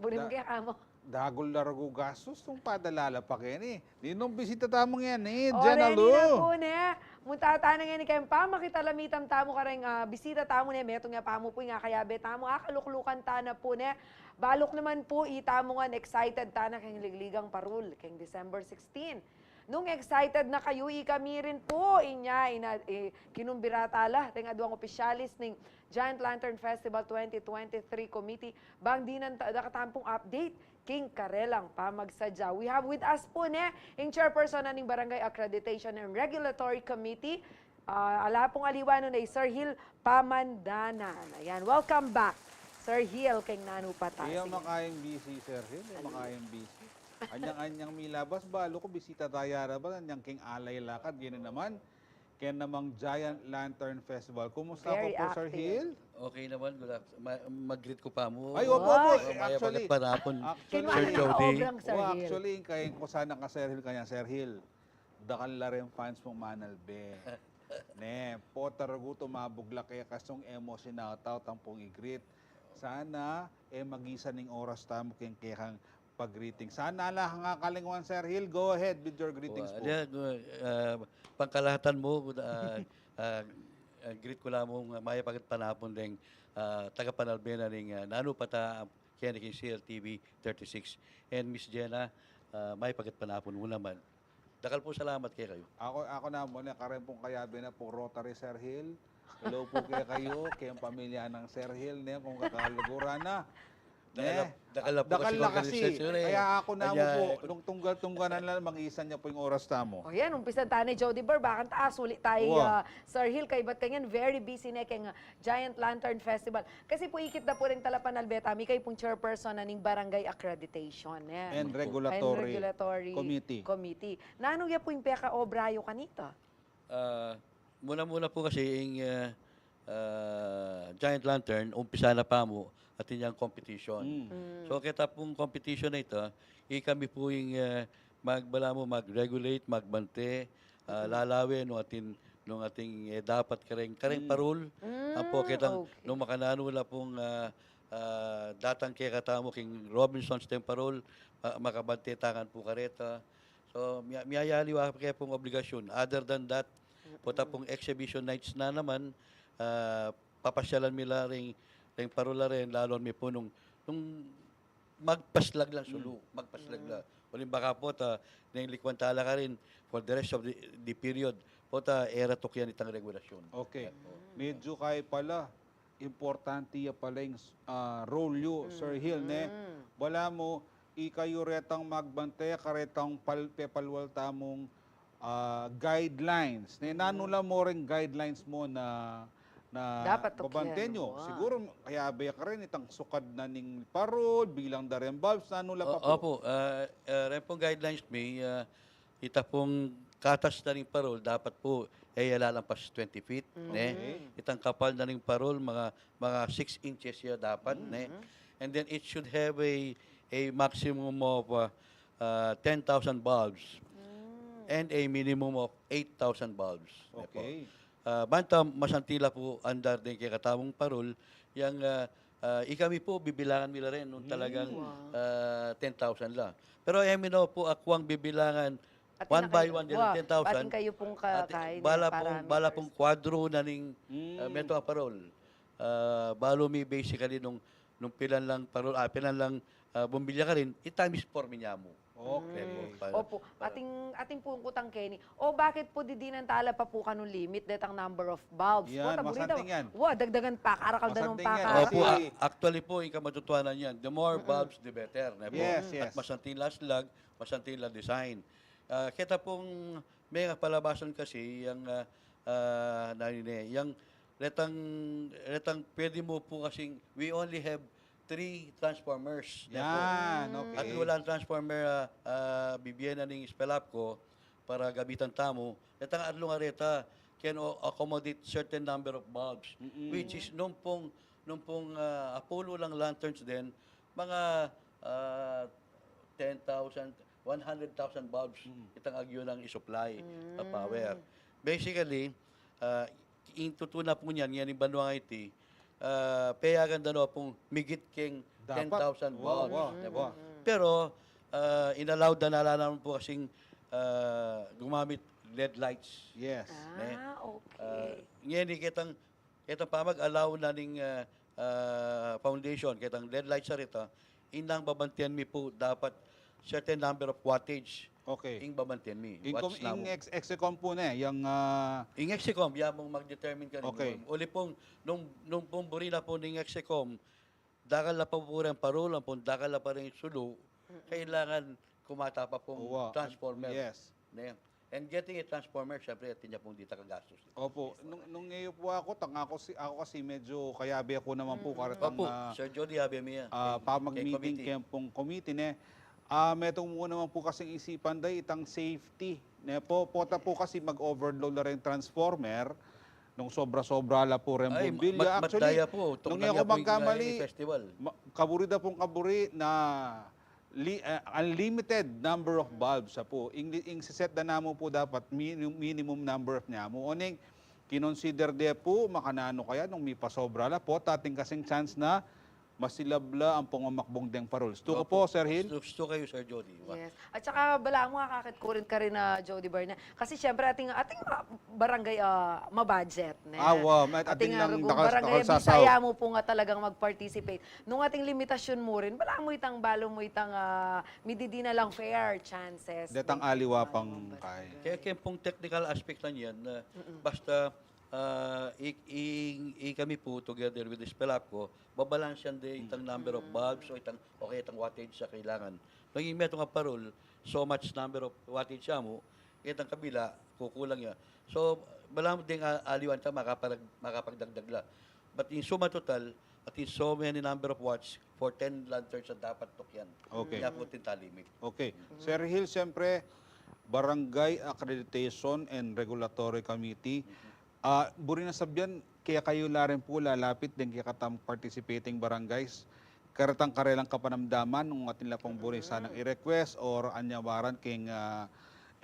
Bulim kaya ka mo. dagol larago gastos nung padalala pa kini. Di nung bisita tamong yan eh, O, dyan Reni alo. na po ne. Munta nga ni kayong makita lamitam tamo ka rin bisita tamo ne. Meto nga pamo po nga kaya be tamo. Kaluklukan ta na po ne. Balok naman po itamo nga excited ta na kayong ligligang parul. Kayong December 16. Nung excited na kayo, kami rin po kinumbira tala. Ting aduang opisyalis ning Giant Lantern Festival 2023 Committee. Bang di nang nakatampong update. King Karelang pamagsadya. We have with us po ne, yung chairperson na ng Barangay Accreditation and Regulatory Committee. Ala pong aliwanon ay Sir Hill Pamandanan. Ayan, welcome back. Sir Hill, kay Nanu Patasi. Iya makayang busy, Sir Hill. Iya makayang busy. Anyang milabas, balo ko bisita tayara ba? Anyang king alay lakad, gini naman. Kaya namang Giant Lantern Festival. Kumusta Very po po, Sir active. Hill? Okay naman, mag-greet ko pa mo. Ay, opo, Actually, panapon, Kinuha Sir na Jody. obrang Sir Hill. Actually, kaya ko sana ka Sir Hill kanya, Sir Hill. Dakal la rin fans mong manalbe. Ne, po tarago tumabugla kaya kasong emo sinataw tampong i-greet. Sana, magisa ning oras tamo kayang pag-greeting. Sana lang nga kalinguan, Sir Hill. Go ahead with your greetings po. Pangkalahatan mo, greet ko lang mong maya pagkat panapon ding taga-panalbena ng Nanu Pata, kaya king CLTV 36. And Miss Jenna, may pagkat panapon mo naman. Dakal po salamat kayo. Ako na muna, karen pong kayabi na po Rotary, Sir Hill. Hello po kayo, kayong pamilya ng Sir Hill, kung kakalaguran na. Dakal kasi. Kaya ako na mo po, nung tunggal-tungganan lang, mag-iisan niya po yung oras tamo. O yan, umpisan tayo ni Jody Burr. Bakit taas ulit tayo, Sir Hill, kay ba't kanyan, very busy na kay Giant Lantern Festival. Kasi po ikit na po rin Talapan Albeta, mi kay pong chairperson na ning Barangay Accreditation. And Regulatory Committee. Nanong ya po yung peka-obrayo kanita? Muna po kasi yung Giant Lantern, umpisa na pa mo at yung competition. So kita pong competition na ito, kami po yung mag-regulate, magbante, lalawin nung ating dapat kareng parol. Po kitang nung makanano na pong datang kaya katamo king Robinson's temparol, makabante tangan po kareta. So miyayaliwa kaya pong obligasyon. Other than that, puta pong exhibition nights na naman, papasyalan nila ring parola rin, lalo may po nung magpaslag lang sulu, magpaslag lang. Uling baka po, nang likwantala ka rin for the rest of the period, po era to kyan itang regulasyon. Okay. Medyo kay pala, importante ya pala yung role you, Sir Hill, ne? Wala mo, ikayo retang magbante, karetang pepalwal tamong guidelines. Nanula mo rin guidelines mo na dapat babante nyo. Siguro, kaya baya ka rin itang sukad na ning parol, bilang darem bulbs, nanula pa po. Opo, rin pong guidelines may, ita pong katas na ning parol, dapat po lalampas 20 feet. Itang kapal na ning parol, mga 6 inches ya dapat. And then it should have a maximum of 10,000 bulbs and a minimum of 8,000 bulbs. Okay. Banta masantila po andar din kay katamong parol, yang ikami po bibilangan nila rin nung talagang 10,000 lang. Pero po akwang bibilangan one by one din 10,000. Pating kayo pong kakain. Bala pong kwadro na ning meto parol. Balo mi basically nung pilan lang parol, pilan lang bumbilya ka rin, itamis formi niya mo. Okay. Opo, ating pong kutang Kenny. Bakit po didinan tala pa po kanong limit detang number of bulbs? Yan, masanting yan. Dagdagan pa, karakal danong pa. Opo, actually po, yung kamatutuanan yan, the more bulbs, the better. Yes. At masanting slag, masanting design. Kita pong may palabasan kasi, yung letang pwede mo po kasing, we only have 3 transformers. Yan, okay. At walang transformer bibiyena ng Spelapco para gabitan tamo. Itang adlo nga reta can accommodate certain number of bulbs, which is nung pong Apollo lang lanterns din, mga 10,000, 100,000 bulbs itang agyo ng isupply na power. Basically, intutuna po niyan, yan yung Banwang IT, payagan dano pong migit king 10,000 bulbs. Pero, inallowed na naman po kasing gumamit LED lights. Yes. Okay. Ngayon, kitang pamag-allow na ning foundation, kitang LED lights sa rito, inang babantiyan mi po dapat certain number of wattage. Okay. Ing babantiyan mi. Ing Execom po na yung Ing Execom, mong mag-determine ka rin. Okay. Uli pong, nung pumburi na po ng Execom, dakal na pa po rin parol, dakal na pa rin sulu, kailangan kumata pa pong transformer. Yes. And getting a transformer, syempre, atin niya pong dita kagastos. Opo. Nung ngayon po ako kasi medyo kayabi ako naman po karatang Opo, Sir Jody, habi mo yan. pamag-meeting kaya pong committee ne. Metong mo naman po kasing isipan day itang safety. Ne po, pota po kasi mag-overload na rin transformer nung sobra-sobra la po rin bombilya. Actually, matdaya po. nung ngayon ako magkamali, festival. kaburi na unlimited number of bulbs sa po. Ing set na namo po dapat minimum number of niya mo. Oning kinonsider de po makanano kaya nung may pasobra la po tating kasing chance na masilabla ang pangamakbong deng parol. Gusto ko po, Sir Hill. Gusto kayo, Sir Jody. Yes. At saka bala mo kakakit ko rin ka rin na Jody Barna. Kasi syempre ating barangay mabudget. Ating lang kung barangay Bisaya mo po nga talagang mag-participate. Nung ating limitasyon mo rin, bala mo itang balo mo itang mididi na lang fair chances. Datang aliwa pang kay. Kaya pong technical aspect lang yan, basta kami po together with the Spelapco, babalance yan din itang number of bulbs o itang wattage sa kailangan. Naging meto nga parol, so much number of wattage siya mo, itang kabila, kukulang yan. So, balang din aliwan ta makapagdagdag la. But in suma total, at in so many number of watts, for 10 lanterns na dapat tukyan. Okay. Kaya po tintalimik. Okay. Sir Hill, siyempre, Barangay Accreditation and Regulatory Committee, buri na sabyan, kaya kayo la rin po lalapit din kaya katam participating barangays. Karatang karelang kapanamdaman ng atin lapang buri sanang i-request or anyawaran king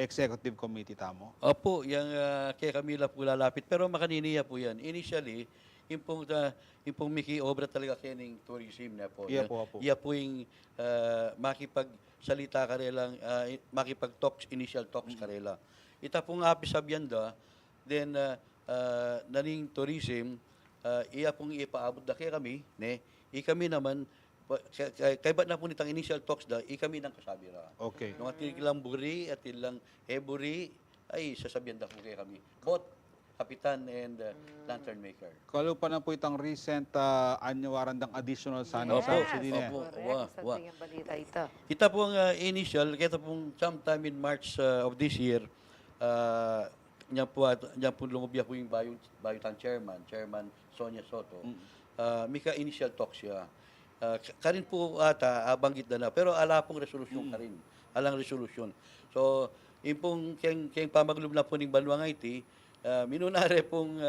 executive committee tamo? Opo, yung kaya kami la po lalapit. Pero makaniniya po yan. Initially, yung pong Miki obra talaga kaya ng tourism na po. Iya po. Iya po yung makipagsalita karelang, makipag-talks, initial talks karela. Ita pong apisabyan da, then naning tourism, iya pong ipaabot da kaya kami, kami naman, kaya ba't na po nitang initial talks da, kami nang kasabira. Okay. Nung atin ilang buri at ilang eburi, ay sasabihan da po kaya kami. Both kapitan and lantern maker. Kalo pa na po itang recent anyawaran ng additional sana subsidy niya. Kita pong initial, kita pong sometime in March of this year, niya po lumubya po yung Bayutan Chairman Sonia Soto. Mika initial talks siya. Karin po ata, banggit na pero ala pong resolusyon karin. Alang resolusyon. So, yung pong kayong pamaglub na po ng Banwang IT, minunare pong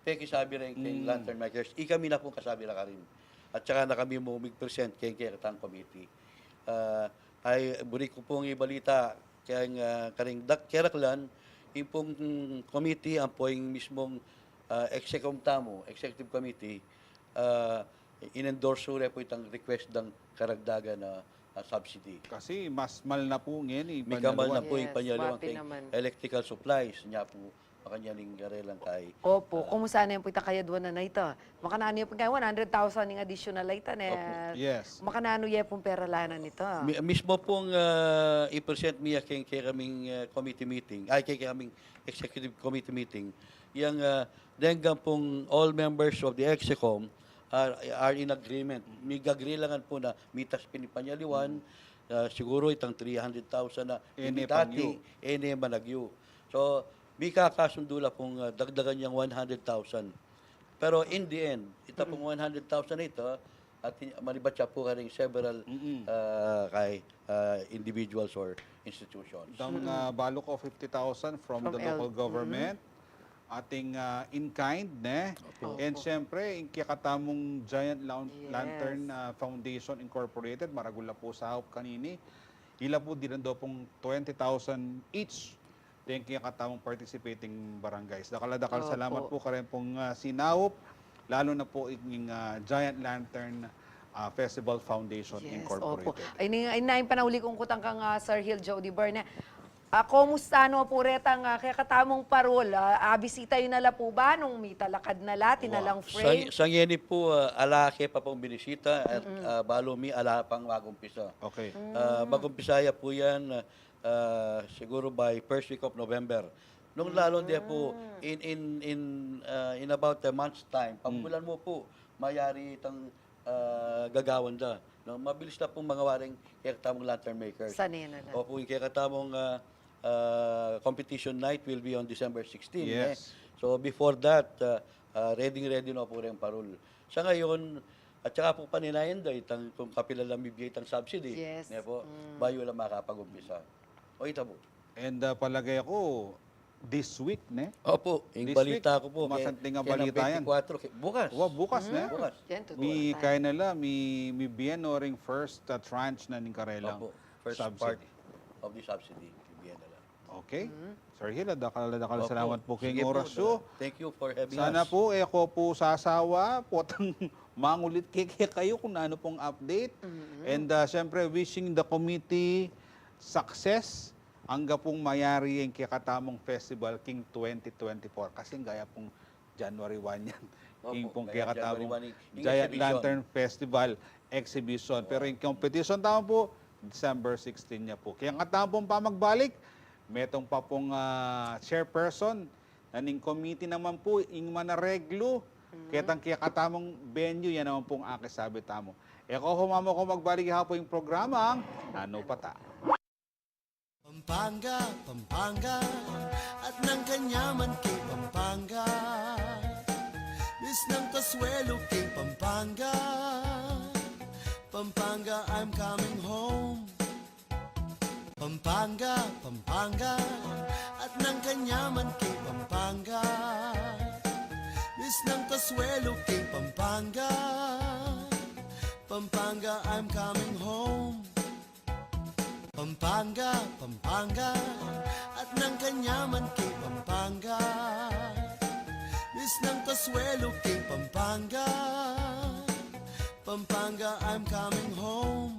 pekisabi rin kayong lantern makers, kami na pong kasabi na karin. At saka na kami mo mig-present kayong Katang Committee. Ay, buri ko pong ibalita kayong karing Keraklan, yung pong committee, ang po yung mismong executive committee, in-endorse po itang request ng karagdagan na subsidy. Kasi mas mal na po ngayon. May kamal na po yung panyaluan kay electrical supplies. Niya po, makanyaling garelang kay. Opo, kung saan yung pita kaya doon na ito. Makanano yung pagkain, 100,000 yung additional ito. Yes. Makanano yung pong peralanan nito. Mismo pong i-present niya kay kaming committee meeting, kay kaming executive committee meeting, yung denggang pong all members of the Execom are in agreement. May gagrilangan po na mitas pinipanyaliwan, siguro itang 300,000 na dati, managyo. So, may kakasundula pong dagdagan niyang 100,000. Pero in the end, ito pong 100,000 ito, at manibat siya po karing several kay individuals or institutions. Ang balok of 50,000 from the local government, ating in-kind, and siyempre, yung kakatamong Giant Lantern Foundation Incorporated, maragula po sa hawp kanini, ila po din daw pong 20,000 each. Thank you katamong participating barangays. Dakal salamat po karin pong sinawop, lalo na po yung Giant Lantern Festival Foundation Incorporated. Opo. Ay nain panahuli kong kutang kang Sir Hill Jody Berne. Kumusta no po retang kaya katamong parol? Bisita yun nala po ba nung may talakad nala, tinalang frame? Sa ngeni po, alake pa pong binisita at balo mi ala pang magumpisa. Okay. Magumpisaya po yan siguro by first week of November. Nung lalo din po, in about a month's time, pagbulan mo po, mayari itang gagawan da. No, mabilis na pong mga waring kakatamong lantern makers. Sanay na lang. Opo, yung kakatamong competition night will be on December 16. Yes. So before that, ready na po rin parol. Sa ngayon, at saka po paninayan da, itang kung kapila lang bibigay itang subsidy. Yes. Po, bayo lang makapag-umpisa. O ito po. And palagay ko, this week, ne? Opo, yung This balita week, ko po. masanting nga balita yan. 24, bukas. Bukas, ne? Bukas. Mi kaya nila, mi bien o ring first tranche na ning karelang Opo, first part subsidy. of the subsidy. Bibigyan na lang. Okay. Sir Hill, dakal Opo. salamat po Sige kayong oras po, thank you for having Sana us. po, ako po sasawa, potang mangulit kayo kung ano pong update. And syempre, wishing the committee success hangga pong mayari yung kikatamong Festival King 2024. Kasi gaya pong January 1 yan. Opo, Yung pong gaya kikatamong January 1 yung Giant exhibition. Lantern Festival Exhibition. Pero yung competition tama po, December 16 niya po. Kaya katama pong pamagbalik, metong pa pong chairperson, naning committee naman po, ing manareglo, ketang kikatamong venue, yan naman pong akisabi tamo. Eko humamo ko magbalik hapon yung programa, ano pata. Pampanga, Pampanga, at ng kanyaman kay Pampanga. Miss ng Kasuelo kay Pampanga. Pampanga, I'm coming home. Pampanga, Pampanga, at ng kanyaman kay Pampanga. Miss ng Kasuelo kay Pampanga. Pampanga, I'm coming home. Pampanga, Pampanga, at ng kanyaman kay Pampanga. Miss ng Kasuelo kay Pampanga. Pampanga, I'm coming home.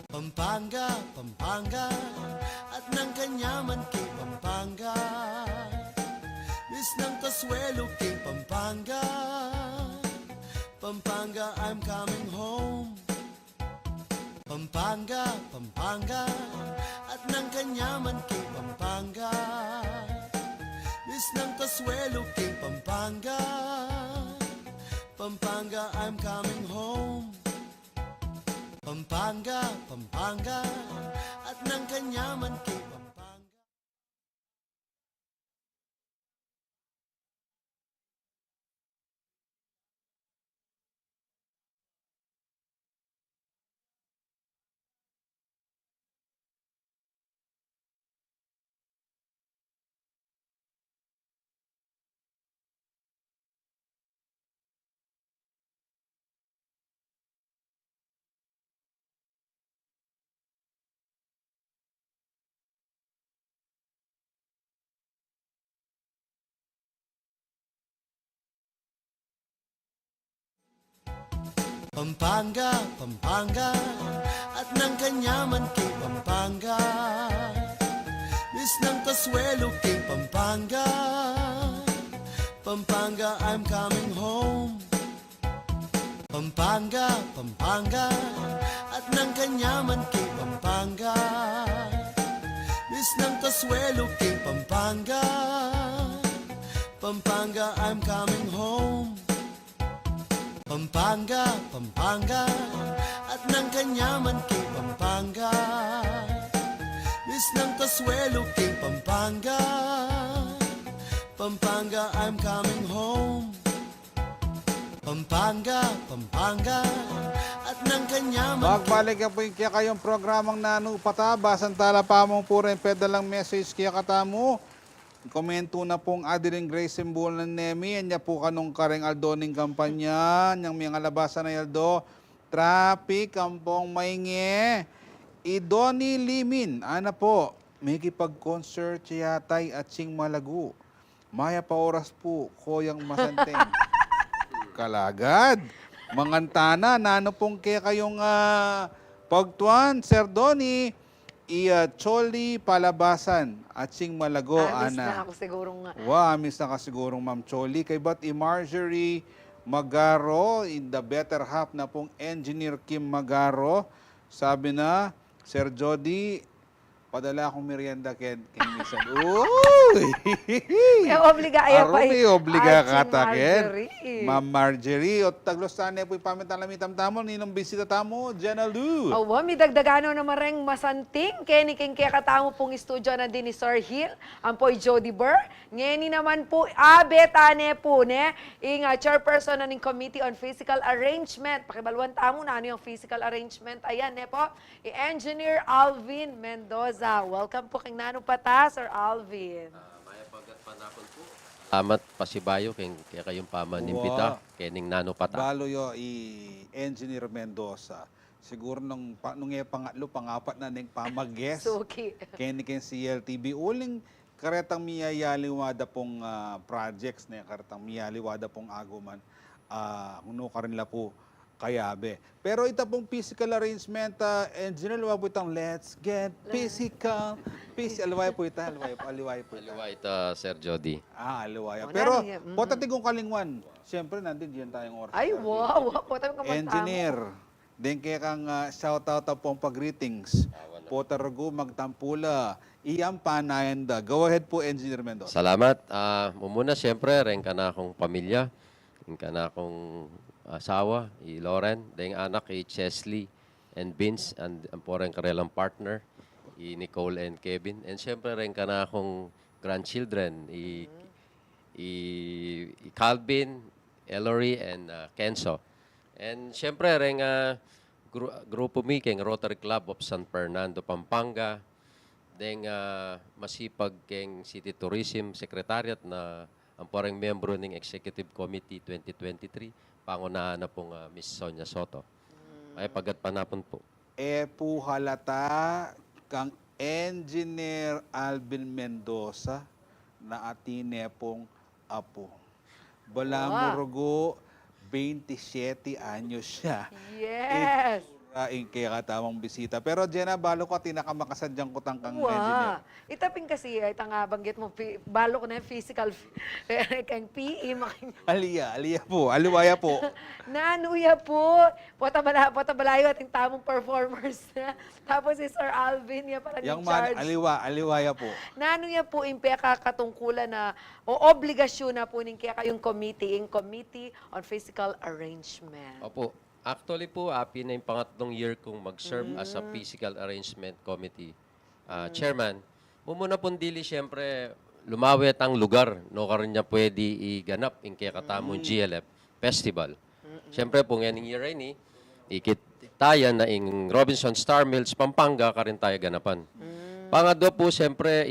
Pampanga, Pampanga, at ng kanyaman kay Pampanga. Miss ng Kasuelo kay Pampanga. Pampanga, I'm coming home. Pampanga, Pampanga, at ng kanyaman kay Pampanga. Miss ng Kasuelo kay Pampanga. Pampanga, I'm coming home. Pampanga, Pampanga, at ng kanyaman kay Pampanga. Pampanga, Pampanga, at ng kanyaman kay Pampanga. Miss ng Kasuelo kay Pampanga. Pampanga, I'm coming home. Pampanga, Pampanga, at ng kanyaman kay Pampanga. Miss ng Kasuelo kay Pampanga. Pampanga, I'm coming home. Pampanga, Pampanga, at ng kanyaman kay Pampanga. Miss ng Kasuelo kay Pampanga. Pampanga, I'm coming home. Pampanga, Pampanga, at ng kanyaman. Magbalik po yung kaya kayong programang nanupata. Basantala pa mo po rin pedalang message kaya katamo. Komento na pong Adeline Grace Simbol ng Nemi. Yan niya po kanong kareng aldoning kampanya. Yang mga labasan na yaldo. Traffic, kampong mainge. Idoni Limin. Ana po, may kipag-concert yatay at sing malagu. Maya pa oras po, koyang masanteng. Kalagad. Mangantana, nano pong kaya kayong pagtuan, Sir Donnie, Choli Palabasan, at Sing Malago, Amis na Ana. ako sigurong nga. Amis na ka sigurong Ma'am Choli. Kay ba't Marjorie Magaro, in the better half na pong Engineer Kim Magaro, sabi na, Sir Jody, padala akong merienda kay Misan. Uy! Obligaya pa. Arumi, obliga ka takin. Marjorie. Ma'am Marjorie, o taglosan po ipamitalamitam tamo, ninong bisita tamo, Jenna Lu. Awa, may dagdagano naman rin masanting. Kaya katamo pong estudyo na din ni Sir Hill. Ang po'y Jody Burr. Ngayon naman po, abetane po, chairperson na ng Committee on Physical Arrangement. Pakibaluan tamo na ano yung physical arrangement. Ayan, po, Engineer Alvin Mendoza. Welcome po kay Nano Pata, Sir Alvin. Amat pasibayo kaya kayong pamanimpita kening Nano Pata. Balo yo Engineer Mendoza. Siguro nung pangatlo, pangapat na ning pamag-guest. Suki. Ken CLTV. Uling karetang miyayaliwada pong projects na karetang miyaliwada pong aguman. Uno ka rin la po kayabe. Pero ito pong physical arrangement, engineer, luwa po itang let's get physical. Aliway po ito, aliway po ito. Aliway ito, Sir Jody. Aliway. Pero, potatigong kalingwan. Siyempre, nandun diyan tayong oras. Ay, wow. Potatigong kamantamo. Engineer, din kaya kang shout-out pong pag-greetings. Potarago, magtampula. Iyang panayan da. Go ahead po, Engineer Mendoza. Salamat. Mumuna, siyempre, rin ka na akong pamilya. Rin ka na akong asawa, Lauren, dahil anak, Chesley and Vince, and ang porang karelang partner, Nicole and Kevin. And siyempre rin ka na akong grandchildren, Calvin, Ellery, and Kenzo. And siyempre rin grupo mi keng Rotary Club of San Fernando, Pampanga, dahil masipag keng City Tourism Secretariat na ang porang membro ng Executive Committee 2023, pangunahan na pong Miss Sonia Soto. Ay pagat panapon po. Po halata kang Engineer Alvin Mendoza na atine pong apo. Bala mo 27 anyos siya. Yes! Kaya katamang bisita. Pero Jenna, balo ko tinakamakasadyang ko tang kang engineer. Itaping kasi, itang banggit mo, balo ko na yung physical, kang PE, Aliya po, aliwaya po. Nanuya po, potabalayo ating tamong performers na. Tapos si Sir Alvin, yan pala Yang ni charge. aliwaya po. Nanuya po, impeka katungkulan na, o obligasyon na po ning kaya kayong Committee on Physical Arrangement. Opo. Actually po, happy na yung pangatlong year kong mag-serve as a Physical Arrangement Committee Chairman. Mumuna pong dili, siyempre, lumawet ang lugar. No karon niya pwede iganap yung kaya katamong GLF Festival. Siyempre po, ngayon year ini, ikit tayo na yung Robinson Star Mills, Pampanga, karin tayo ganapan. Pangadwa po, siyempre,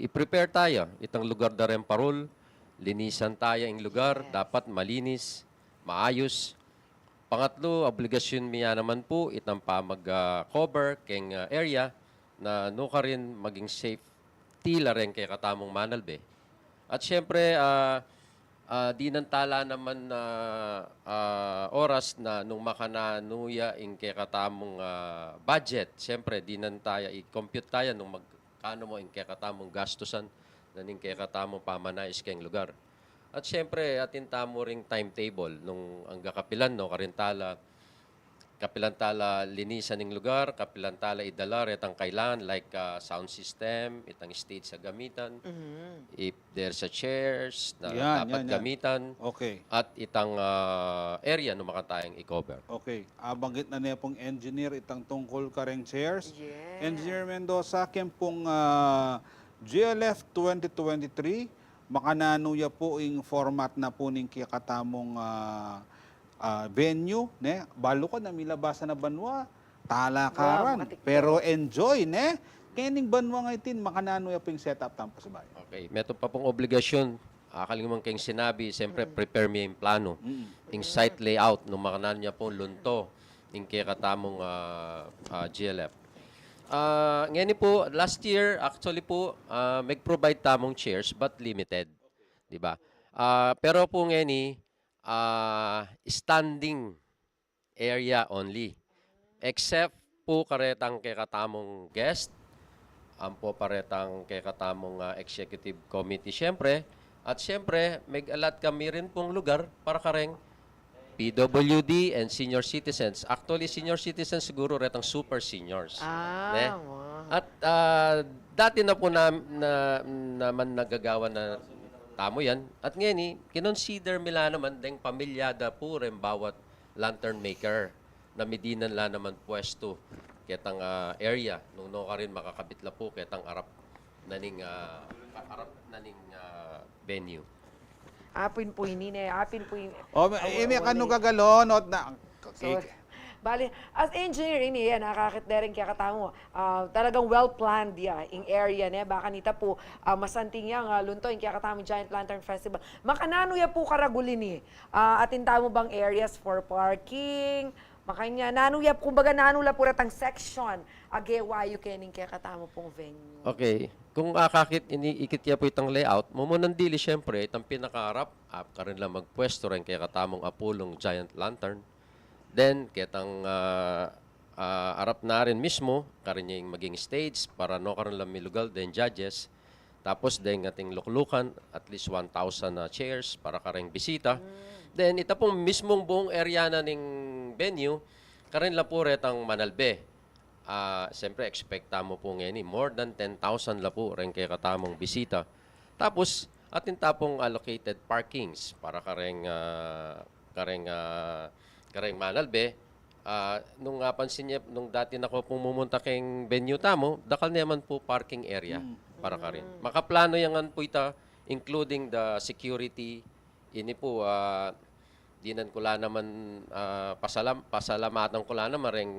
i-prepare tayo. Itang lugar da rin parol, linisan tayo yung lugar, dapat malinis, maayos. Pangatlo, obligasyon niya naman po itang mag-cover keng area na no ka rin maging safety la rin kay katamong manalbe. At syempre, di nantala naman oras na nung makananuya in kay katamong budget. Syempre, di nantaya i-compute tayo nung magkano mo in kay katamong gastusan na ning kay katamong pamanais keng lugar. At siyempre, atin tamo ring timetable nung ang kapilan, no, karintala, kapilantala linisan ng lugar, kapilantala idala, itang kailan, like sound system, itang stage sa gamitan, if there's a chairs na dapat gamitan, okay. At itang area no makatayang i-cover. Okay. Banggit na niya pong engineer, itang tungkol kareng chairs. Yeah. Engineer Mendoza, kem pong GLF 2023, makananuya po yung format na po ning kikatamong venue, ne? Balo ko na milabasan na banwa, talakaran, pero enjoy, ne? Kaya ning banwa nga itin, makananuya po yung setup tampo sa bayan. Okay, meron pa pong obligasyon, akaling kayong sinabi, siyempre prepare mo yung plano, yung site layout, nung makananuya po lunto, yung kikatamong GLF. Ngayon po, last year, actually po, mag-provide tamong chairs but limited. Diba? Pero po ngayon, standing area only. Except po karetang kay katamong guest, ang po paretang kay katamong executive committee siyempre. At siyempre, mag-alat kami rin pong lugar para kareng PWD and senior citizens. Actually, senior citizens siguro retang super seniors. Wow. At dati na po naman nagagawa na tamo yan. At ngayon, kinonsider nila naman deng pamilyada po rin bawat lantern maker na medinan la naman pwesto ketang area. Nung ka rin makakabit la po ketang arap naning venue. Apin po ini. May kanu gagalon at na... So, bali, as engineer ini, nakakit na rin kaya katamo, talagang well-planned yung area niya. Baka nita po, masanting yang luntoy, kaya katamo Giant Lantern Festival. Makanano ya po karaguli ni? Atin tamo bang areas for parking? Makanya, nanuya, kumbaga nanula po ratang section, agewayo kening kaya katamo pong venue. Okay. Kung kakit iniikit niya po itang layout, mumunang dili siyempre, itang pinakaharap, ka rin lang magpwesto rin kaya katamong apulong Giant Lantern. Then, kitang arap na rin mismo, karin niya yung maging stage para no karon lang milugal, then judges. Tapos, then ating luklukan, at least 1,000 chairs para karing bisita. Then, ito pong mismong buong area na ng venue, karin lang po retang manalbe. Siyempre, expecta mo po ngayon, more than 10,000 la po rin kaya katamong bisita. Tapos, atin tapong allocated parkings para karing manalbe. Nung pansin niya, nung dati na ko pumunta keng venue tamo, dakal naman po parking area para karin. Makaplano yan po ita, including the security. Ini po, dinan ko la naman, pasalamatan ko la naman rin,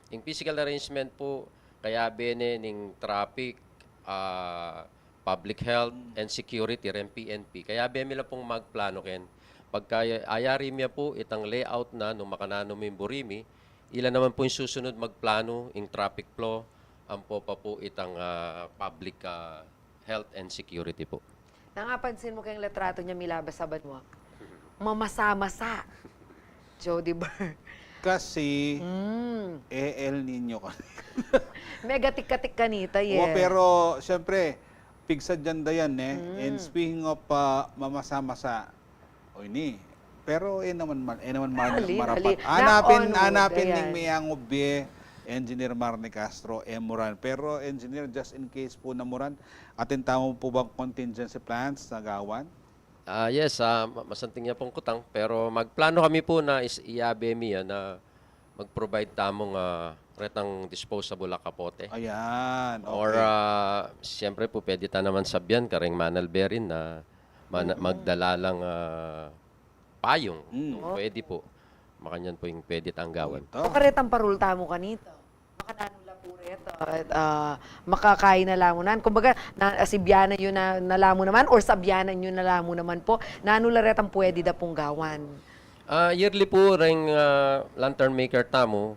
yung physical arrangement po, kaya bene ning traffic, public health, and security, rin PNP. Kaya bene nila pong magplano ken. Pagka ayari niya po itang layout na nung makanano mo yung Burimi, ilan naman po yung susunod magplano, yung traffic flow, ang po pa po itang public health and security po. Nangapansin mo kayong letrato niya milabas sa banwak. Mamasa-masa. Jody Burr. Kasi, El Nino ka. Mega tik-tik kanita, yeah. Pero, siyempre, pigsad dyan dayan, And speaking of mamasa-masa, ini. Pero, naman marapat. Hanapin ning Miyang Obie, Engineer Marnie Castro, Moran. Pero, Engineer, just in case po na Moran, atin tamo po bang contingency plans na gawan? Yes, masanting niya pong kutang. Pero magplano kami po na iabe miya na mag-provide tamong retang disposable na kapote. Ayan, okay. Or, siyempre po, pwede ta naman sabyan, karing manalberin na magdala lang payong. Pwede po. Makanyan po yung pwede tanggawan. O karetang parulta mo kanito. Makananula po reto. Makakain na lamunan. Kumbaga, sibyanan yun na nalamu naman or sabyanan yun na lamu naman po. Nanula retang pwede da pong gawan. Yearly po ring lantern maker tamo,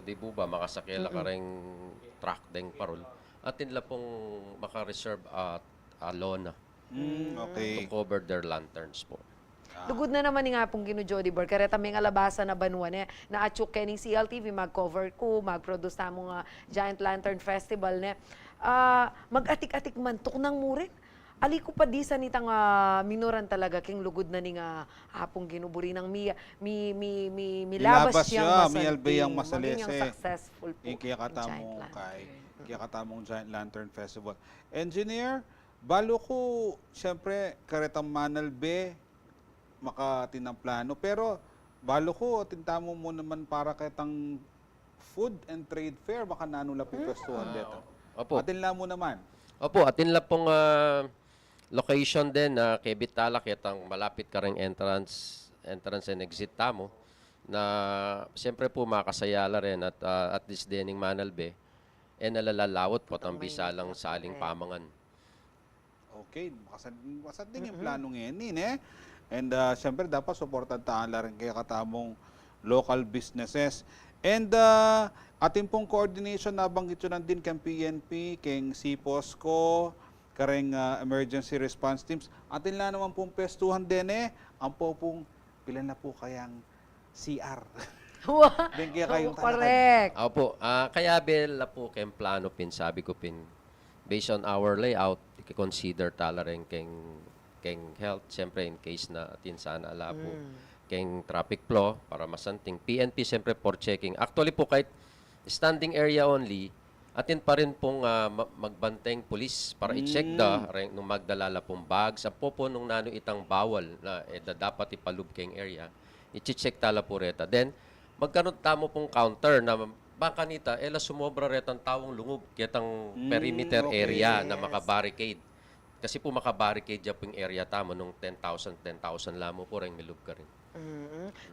di po ba, makasakela ka ring truck deng parol. At tinla pong makareserve at lona. Okay. To cover their lanterns po. Lugod na naman nga pong Jody Burr. Kareta may alabasan na banwa na atsuk kening CLTV, mag-cover ko, mag-produce na mga Giant Lantern Festival mag-atik-atik man, tuknang murin. Ali ko pa di sa nitang minoran talaga king lugod na ning hapong ginuburi ng milabas siyang miyalbayang masalese. Maging successful po. Kaya katamong Giant Lantern Festival. Engineer, balo ko, siyempre, karetang manalbe, makatinang plano. Pero, balo ko, tintamo mo naman para ketang food and trade fair, baka nanula po pwestuhan dito. Opo. Atin lang mo naman. Opo, atin lang pong location din na kay Bitala, ketang malapit ka ring entrance and exit tamo, na siyempre po makasayala rin at this day ning manalbe, nalalawot po ang bisalang saling pamangan. Okay, makasanding yung plano ngayon, And siyempre, dapat supportan taala rin kaya katamong local businesses. And ating pong coordination, nabanggit yun din kang PNP, kang CPOSCO, kareng emergency response teams. Atin lang naman pong pestuhan din ang po pong pila na po kayang CR. Wow. Kaya kayong Correct. Opo, kaya bela po kayong plano pin, sabi ko pin, based on our layout, consider talaring keng health, siyempre in case na atin sana ala po, keng traffic flow para masanting. PNP siyempre for checking. Actually po kahit standing area only, atin pa rin pong magbanteng police para i-check nung magdalala pong bags. Ang po nung nano itang bawal na dapat ipalub keng area, i-check tala po reta. Then, magkaroon tamo pong counter na baka nita, sumobra retang tawong lungog kitang perimeter area na makabarricade. Kasi po makabarricade dyan po yung area tamo nung 10,000 lamo po rin milub ka rin.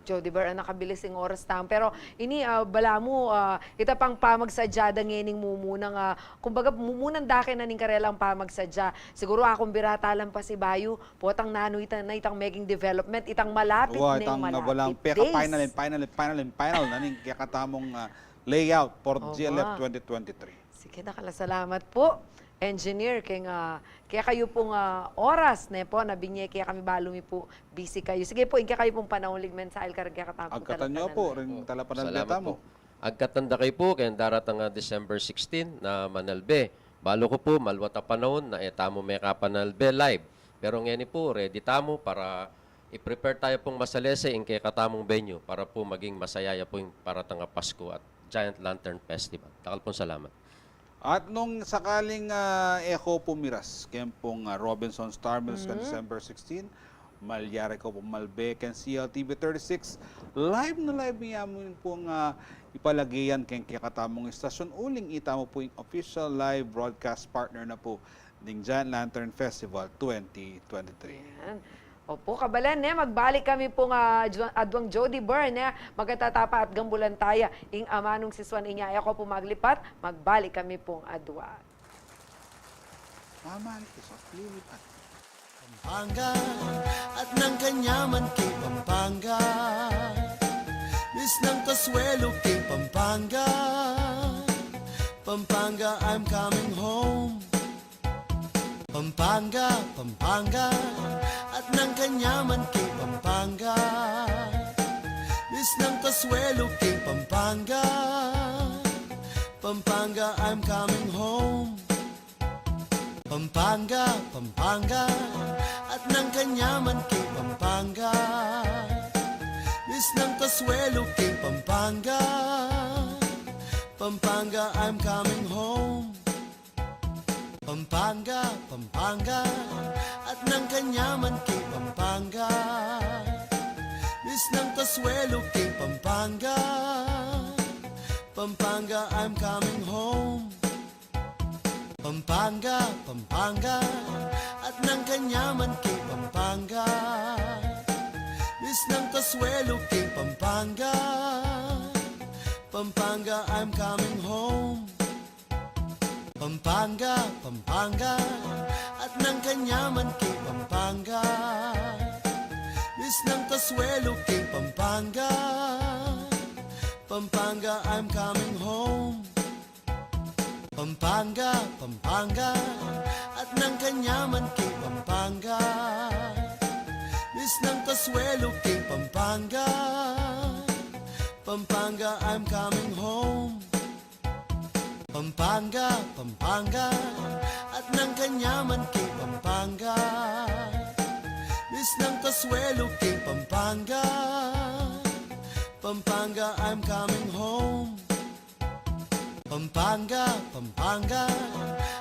Jody Bar, nakabilis yung oras tam. Pero ini, bala mo, ita pang pamagsadya ngening mumunang, kumbaga mumunang dakin na ning karelang pamagsadya. Siguro akong birata lang pa si Bayu, potang nano itang making development, itang malapit na yung malapit days. Final na ning kaya katamong layout for GLF 2023. Sige, salamat po. Engineer, kaya kayo pong oras na po, nabinye, kaya kami balumi po, busy kayo. Sige po, kaya kayo pong panahon ligmen sa kaya katapos. Agkatan nyo po, rin talapanalbeta mo. Agkatanda kayo po, kaya daratang December 16 na Manalbe. Balo ko po, malwata panahon na etamo may kapanalbe live. Pero ngayon po, ready tamo para i-prepare tayo pong masalese in kaya katamong venue para po maging masayaya po yung paratang Pasko at Giant Lantern Festival. Takal pong salamat. At nung sakaling Echo pumiras, kaya pong Robinson Star Mills ka December 16, malyari ko po Malbec and CLTV 36, live na live niya mo pong ipalagayan kaya katamong istasyon. Uling ita mo po yung official live broadcast partner na po ng Giant Lantern Festival 2023. Yan. Opo, kabalan, magbalik kami pong adwang Jody Byrne, magkatatapa at gambulan tayo. Ing amanong siswan inya, ako po maglipat, magbalik kami pong adwa. Pampanga at ng kanyaman kay Pampanga, Miss ng Kasuelo kay Pampanga, Pampanga, I'm coming home. Pampanga, Pampanga, at ng kanyaman kay Pampanga, Miss ng Kasuelo kay Pampanga, Pampanga, I'm coming home. Pampanga, Pampanga, at ng kanyaman kay Pampanga, Miss ng Kasuelo kay Pampanga, Pampanga, I'm coming home. Pampanga, Pampanga, at ng kanyaman kay Pampanga, Miss ng Kasuelo kay Pampanga, Pampanga, I'm coming home. Pampanga, Pampanga, at ng kanyaman kay Pampanga, Miss ng Kasuelo kay Pampanga, Pampanga, I'm coming home. Pampanga, Pampanga, at ng kanyaman kay Pampanga, Miss ng Kasuelo kay Pampanga, Pampanga, I'm coming home. Pampanga, Pampanga, at ng kanyaman kay Pampanga, Miss ng Kasuelo kay Pampanga, Pampanga, I'm coming home. Pampanga, Pampanga, at ng kanyaman kay Pampanga, Miss ng Kasuelo kay Pampanga, Pampanga, I'm coming home. Pampanga, Pampanga,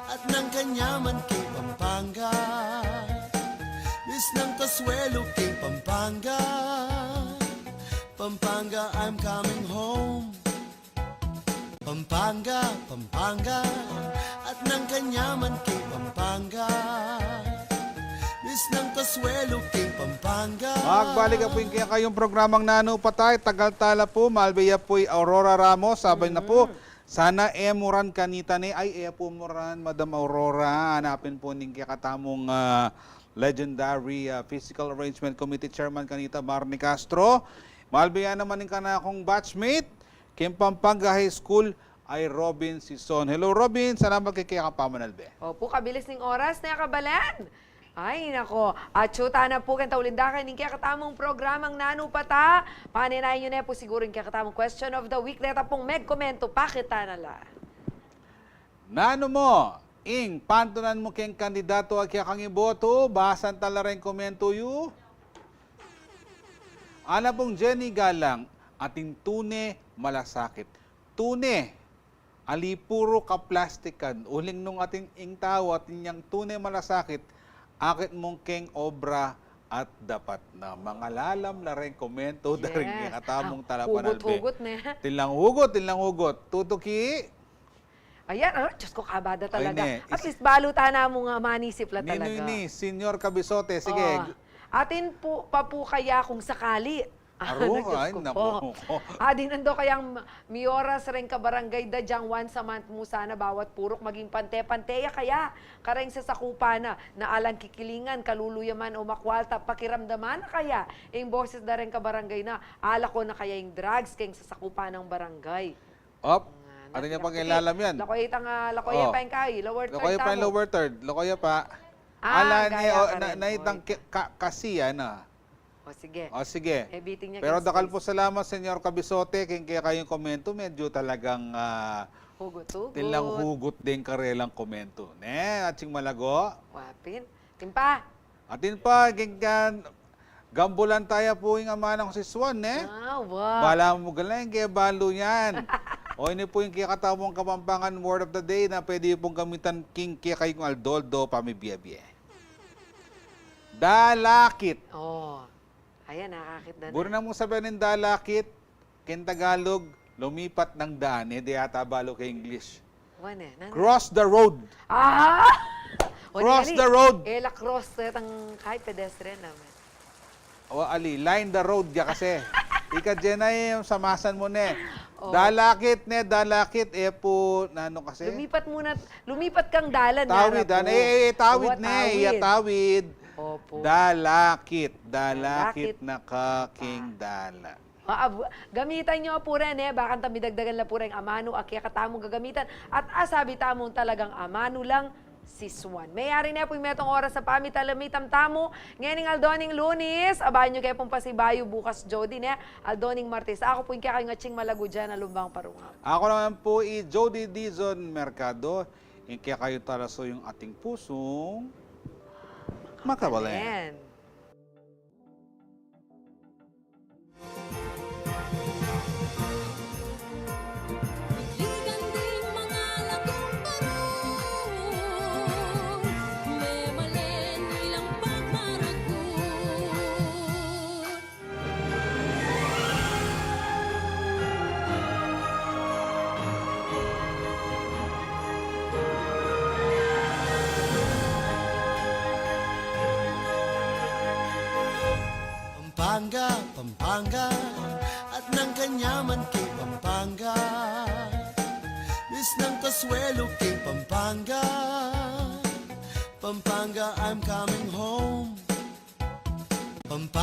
at ng kanyaman kay Pampanga, Miss ng Kasuelo kay Pampanga, Pampanga, I'm coming home. Pampanga, Pampanga, at ng kanyaman kay Pampanga, Miss ng Kasuelo kay Pampanga. Magbalik po yung kayong programang Nano Patay, tagal tala po, malbeya po'y Aurora Ramos, sabay na po. Sana emuran kanita ni, ay epumuran, Madam Aurora, hanapin po ning katamong legendary Physical Arrangement Committee Chairman kanita, Marnie Castro. Malbeya naman yung kanakong batchmate, Kim Pampanga High School ay Robin Sison. Hello Robin, salamat kay Kaya Kapamanalbe. Opo, kabilis ng oras na kabalan. Ay, nako. At syuta na po kang taulindakan ng kakatamong programang nanupata. Paninayin nyo na po siguro yung kakatamong question of the week. Leta pong komento, pakita nala. Nano mo, ing pantunan mo keng kandidato at kaya kang iboto, basan tala rin komento yu. Ana pong Jenny Galang, ating tune malasakit. Tune, ali puro kaplastikan. Uling nung ating ing tao at inyang tune malasakit, akit mong keng obra at dapat na mga lalam na rin komento dari ng katamong talapanalbe. Hugot-hugot na. Tinlang hugot. Tutuki. Ayan, Diyos ko, kabada talaga. Ay, At least balutan na mo nga manisip la talaga. Ninoy ni, Senyor Cabisote, sige. Atin po pa po kaya kung sakali. Aro, Diyos ay, ko naku. po. Din ando kayang mioras rin ka barangay da dyang once a month mo sana bawat purok maging pante-panteya kaya kareng sa sakupa na alang kikilingan, kaluluyaman o makwalta, pakiramdaman na kaya yung boses da rin ka barangay na ala ko na kaya yung drugs kayong sa sakupa ng barangay. Op, ano niya pang ilalam yan? Lakoya pa yung kay, lower third Lokoya pa yung lower third. Lokoya pa. Ala niya, naitang kasiya na. O sige. O sige. Biting niya Pero kay dakal Stace. po salamat, Senyor Cabisote. Kaya kayong komento, medyo talagang Hugot-hugot. tilang hugot din karelang komento. Ne, atsing malago. Wapin. Timpa. Atin pa, ginggan, gambulan tayo po yung ama ng si Swan, ne? Wow. Bala mo galang, kaya balo yan. O ini po yung kikatawang Kapampangan word of the day na pwede pong gamitan king kaya kayong aldoldo pamibiyabye. Dalakit. Ayan, nakakit na. Buro na mong sabihin ng dalakit, kin Tagalog, lumipat ng daan, di ata balo kay English. Cross the road. Cross the road. La cross, ang kahit pedestrian naman. O ali, line the road ya kasi. Ika dyan ay samasan mo ne. Dalakit ne, dalakit po, nano kasi? Lumipat kang dalan. Tawid, tawid ne, tawid. Opo. Dalakit na kaking dala. Gamitan nyo po rin baka tamidagdagan la po rin amano, akya katamong gagamitan. At asabi tamong talagang amano lang, siswan. Mayari na po yung metong oras sa pamitalamitam tamo. Ngayon Aldoning Lunes, abahan nyo kayo pong pasibayo bukas Jody na. Aldoning Martes. Ako po yung kaya kayo ngaching malago dyan na lumbang parungam. Ako naman po Jody Dizon Mercado. Yung kaya kayo talaso yung ating pusong makabalen. Pampanga, at ng kanyaman kay Pampanga. Miss ng kaswelo kay Pampanga. Pampanga, I'm coming home. Pampanga.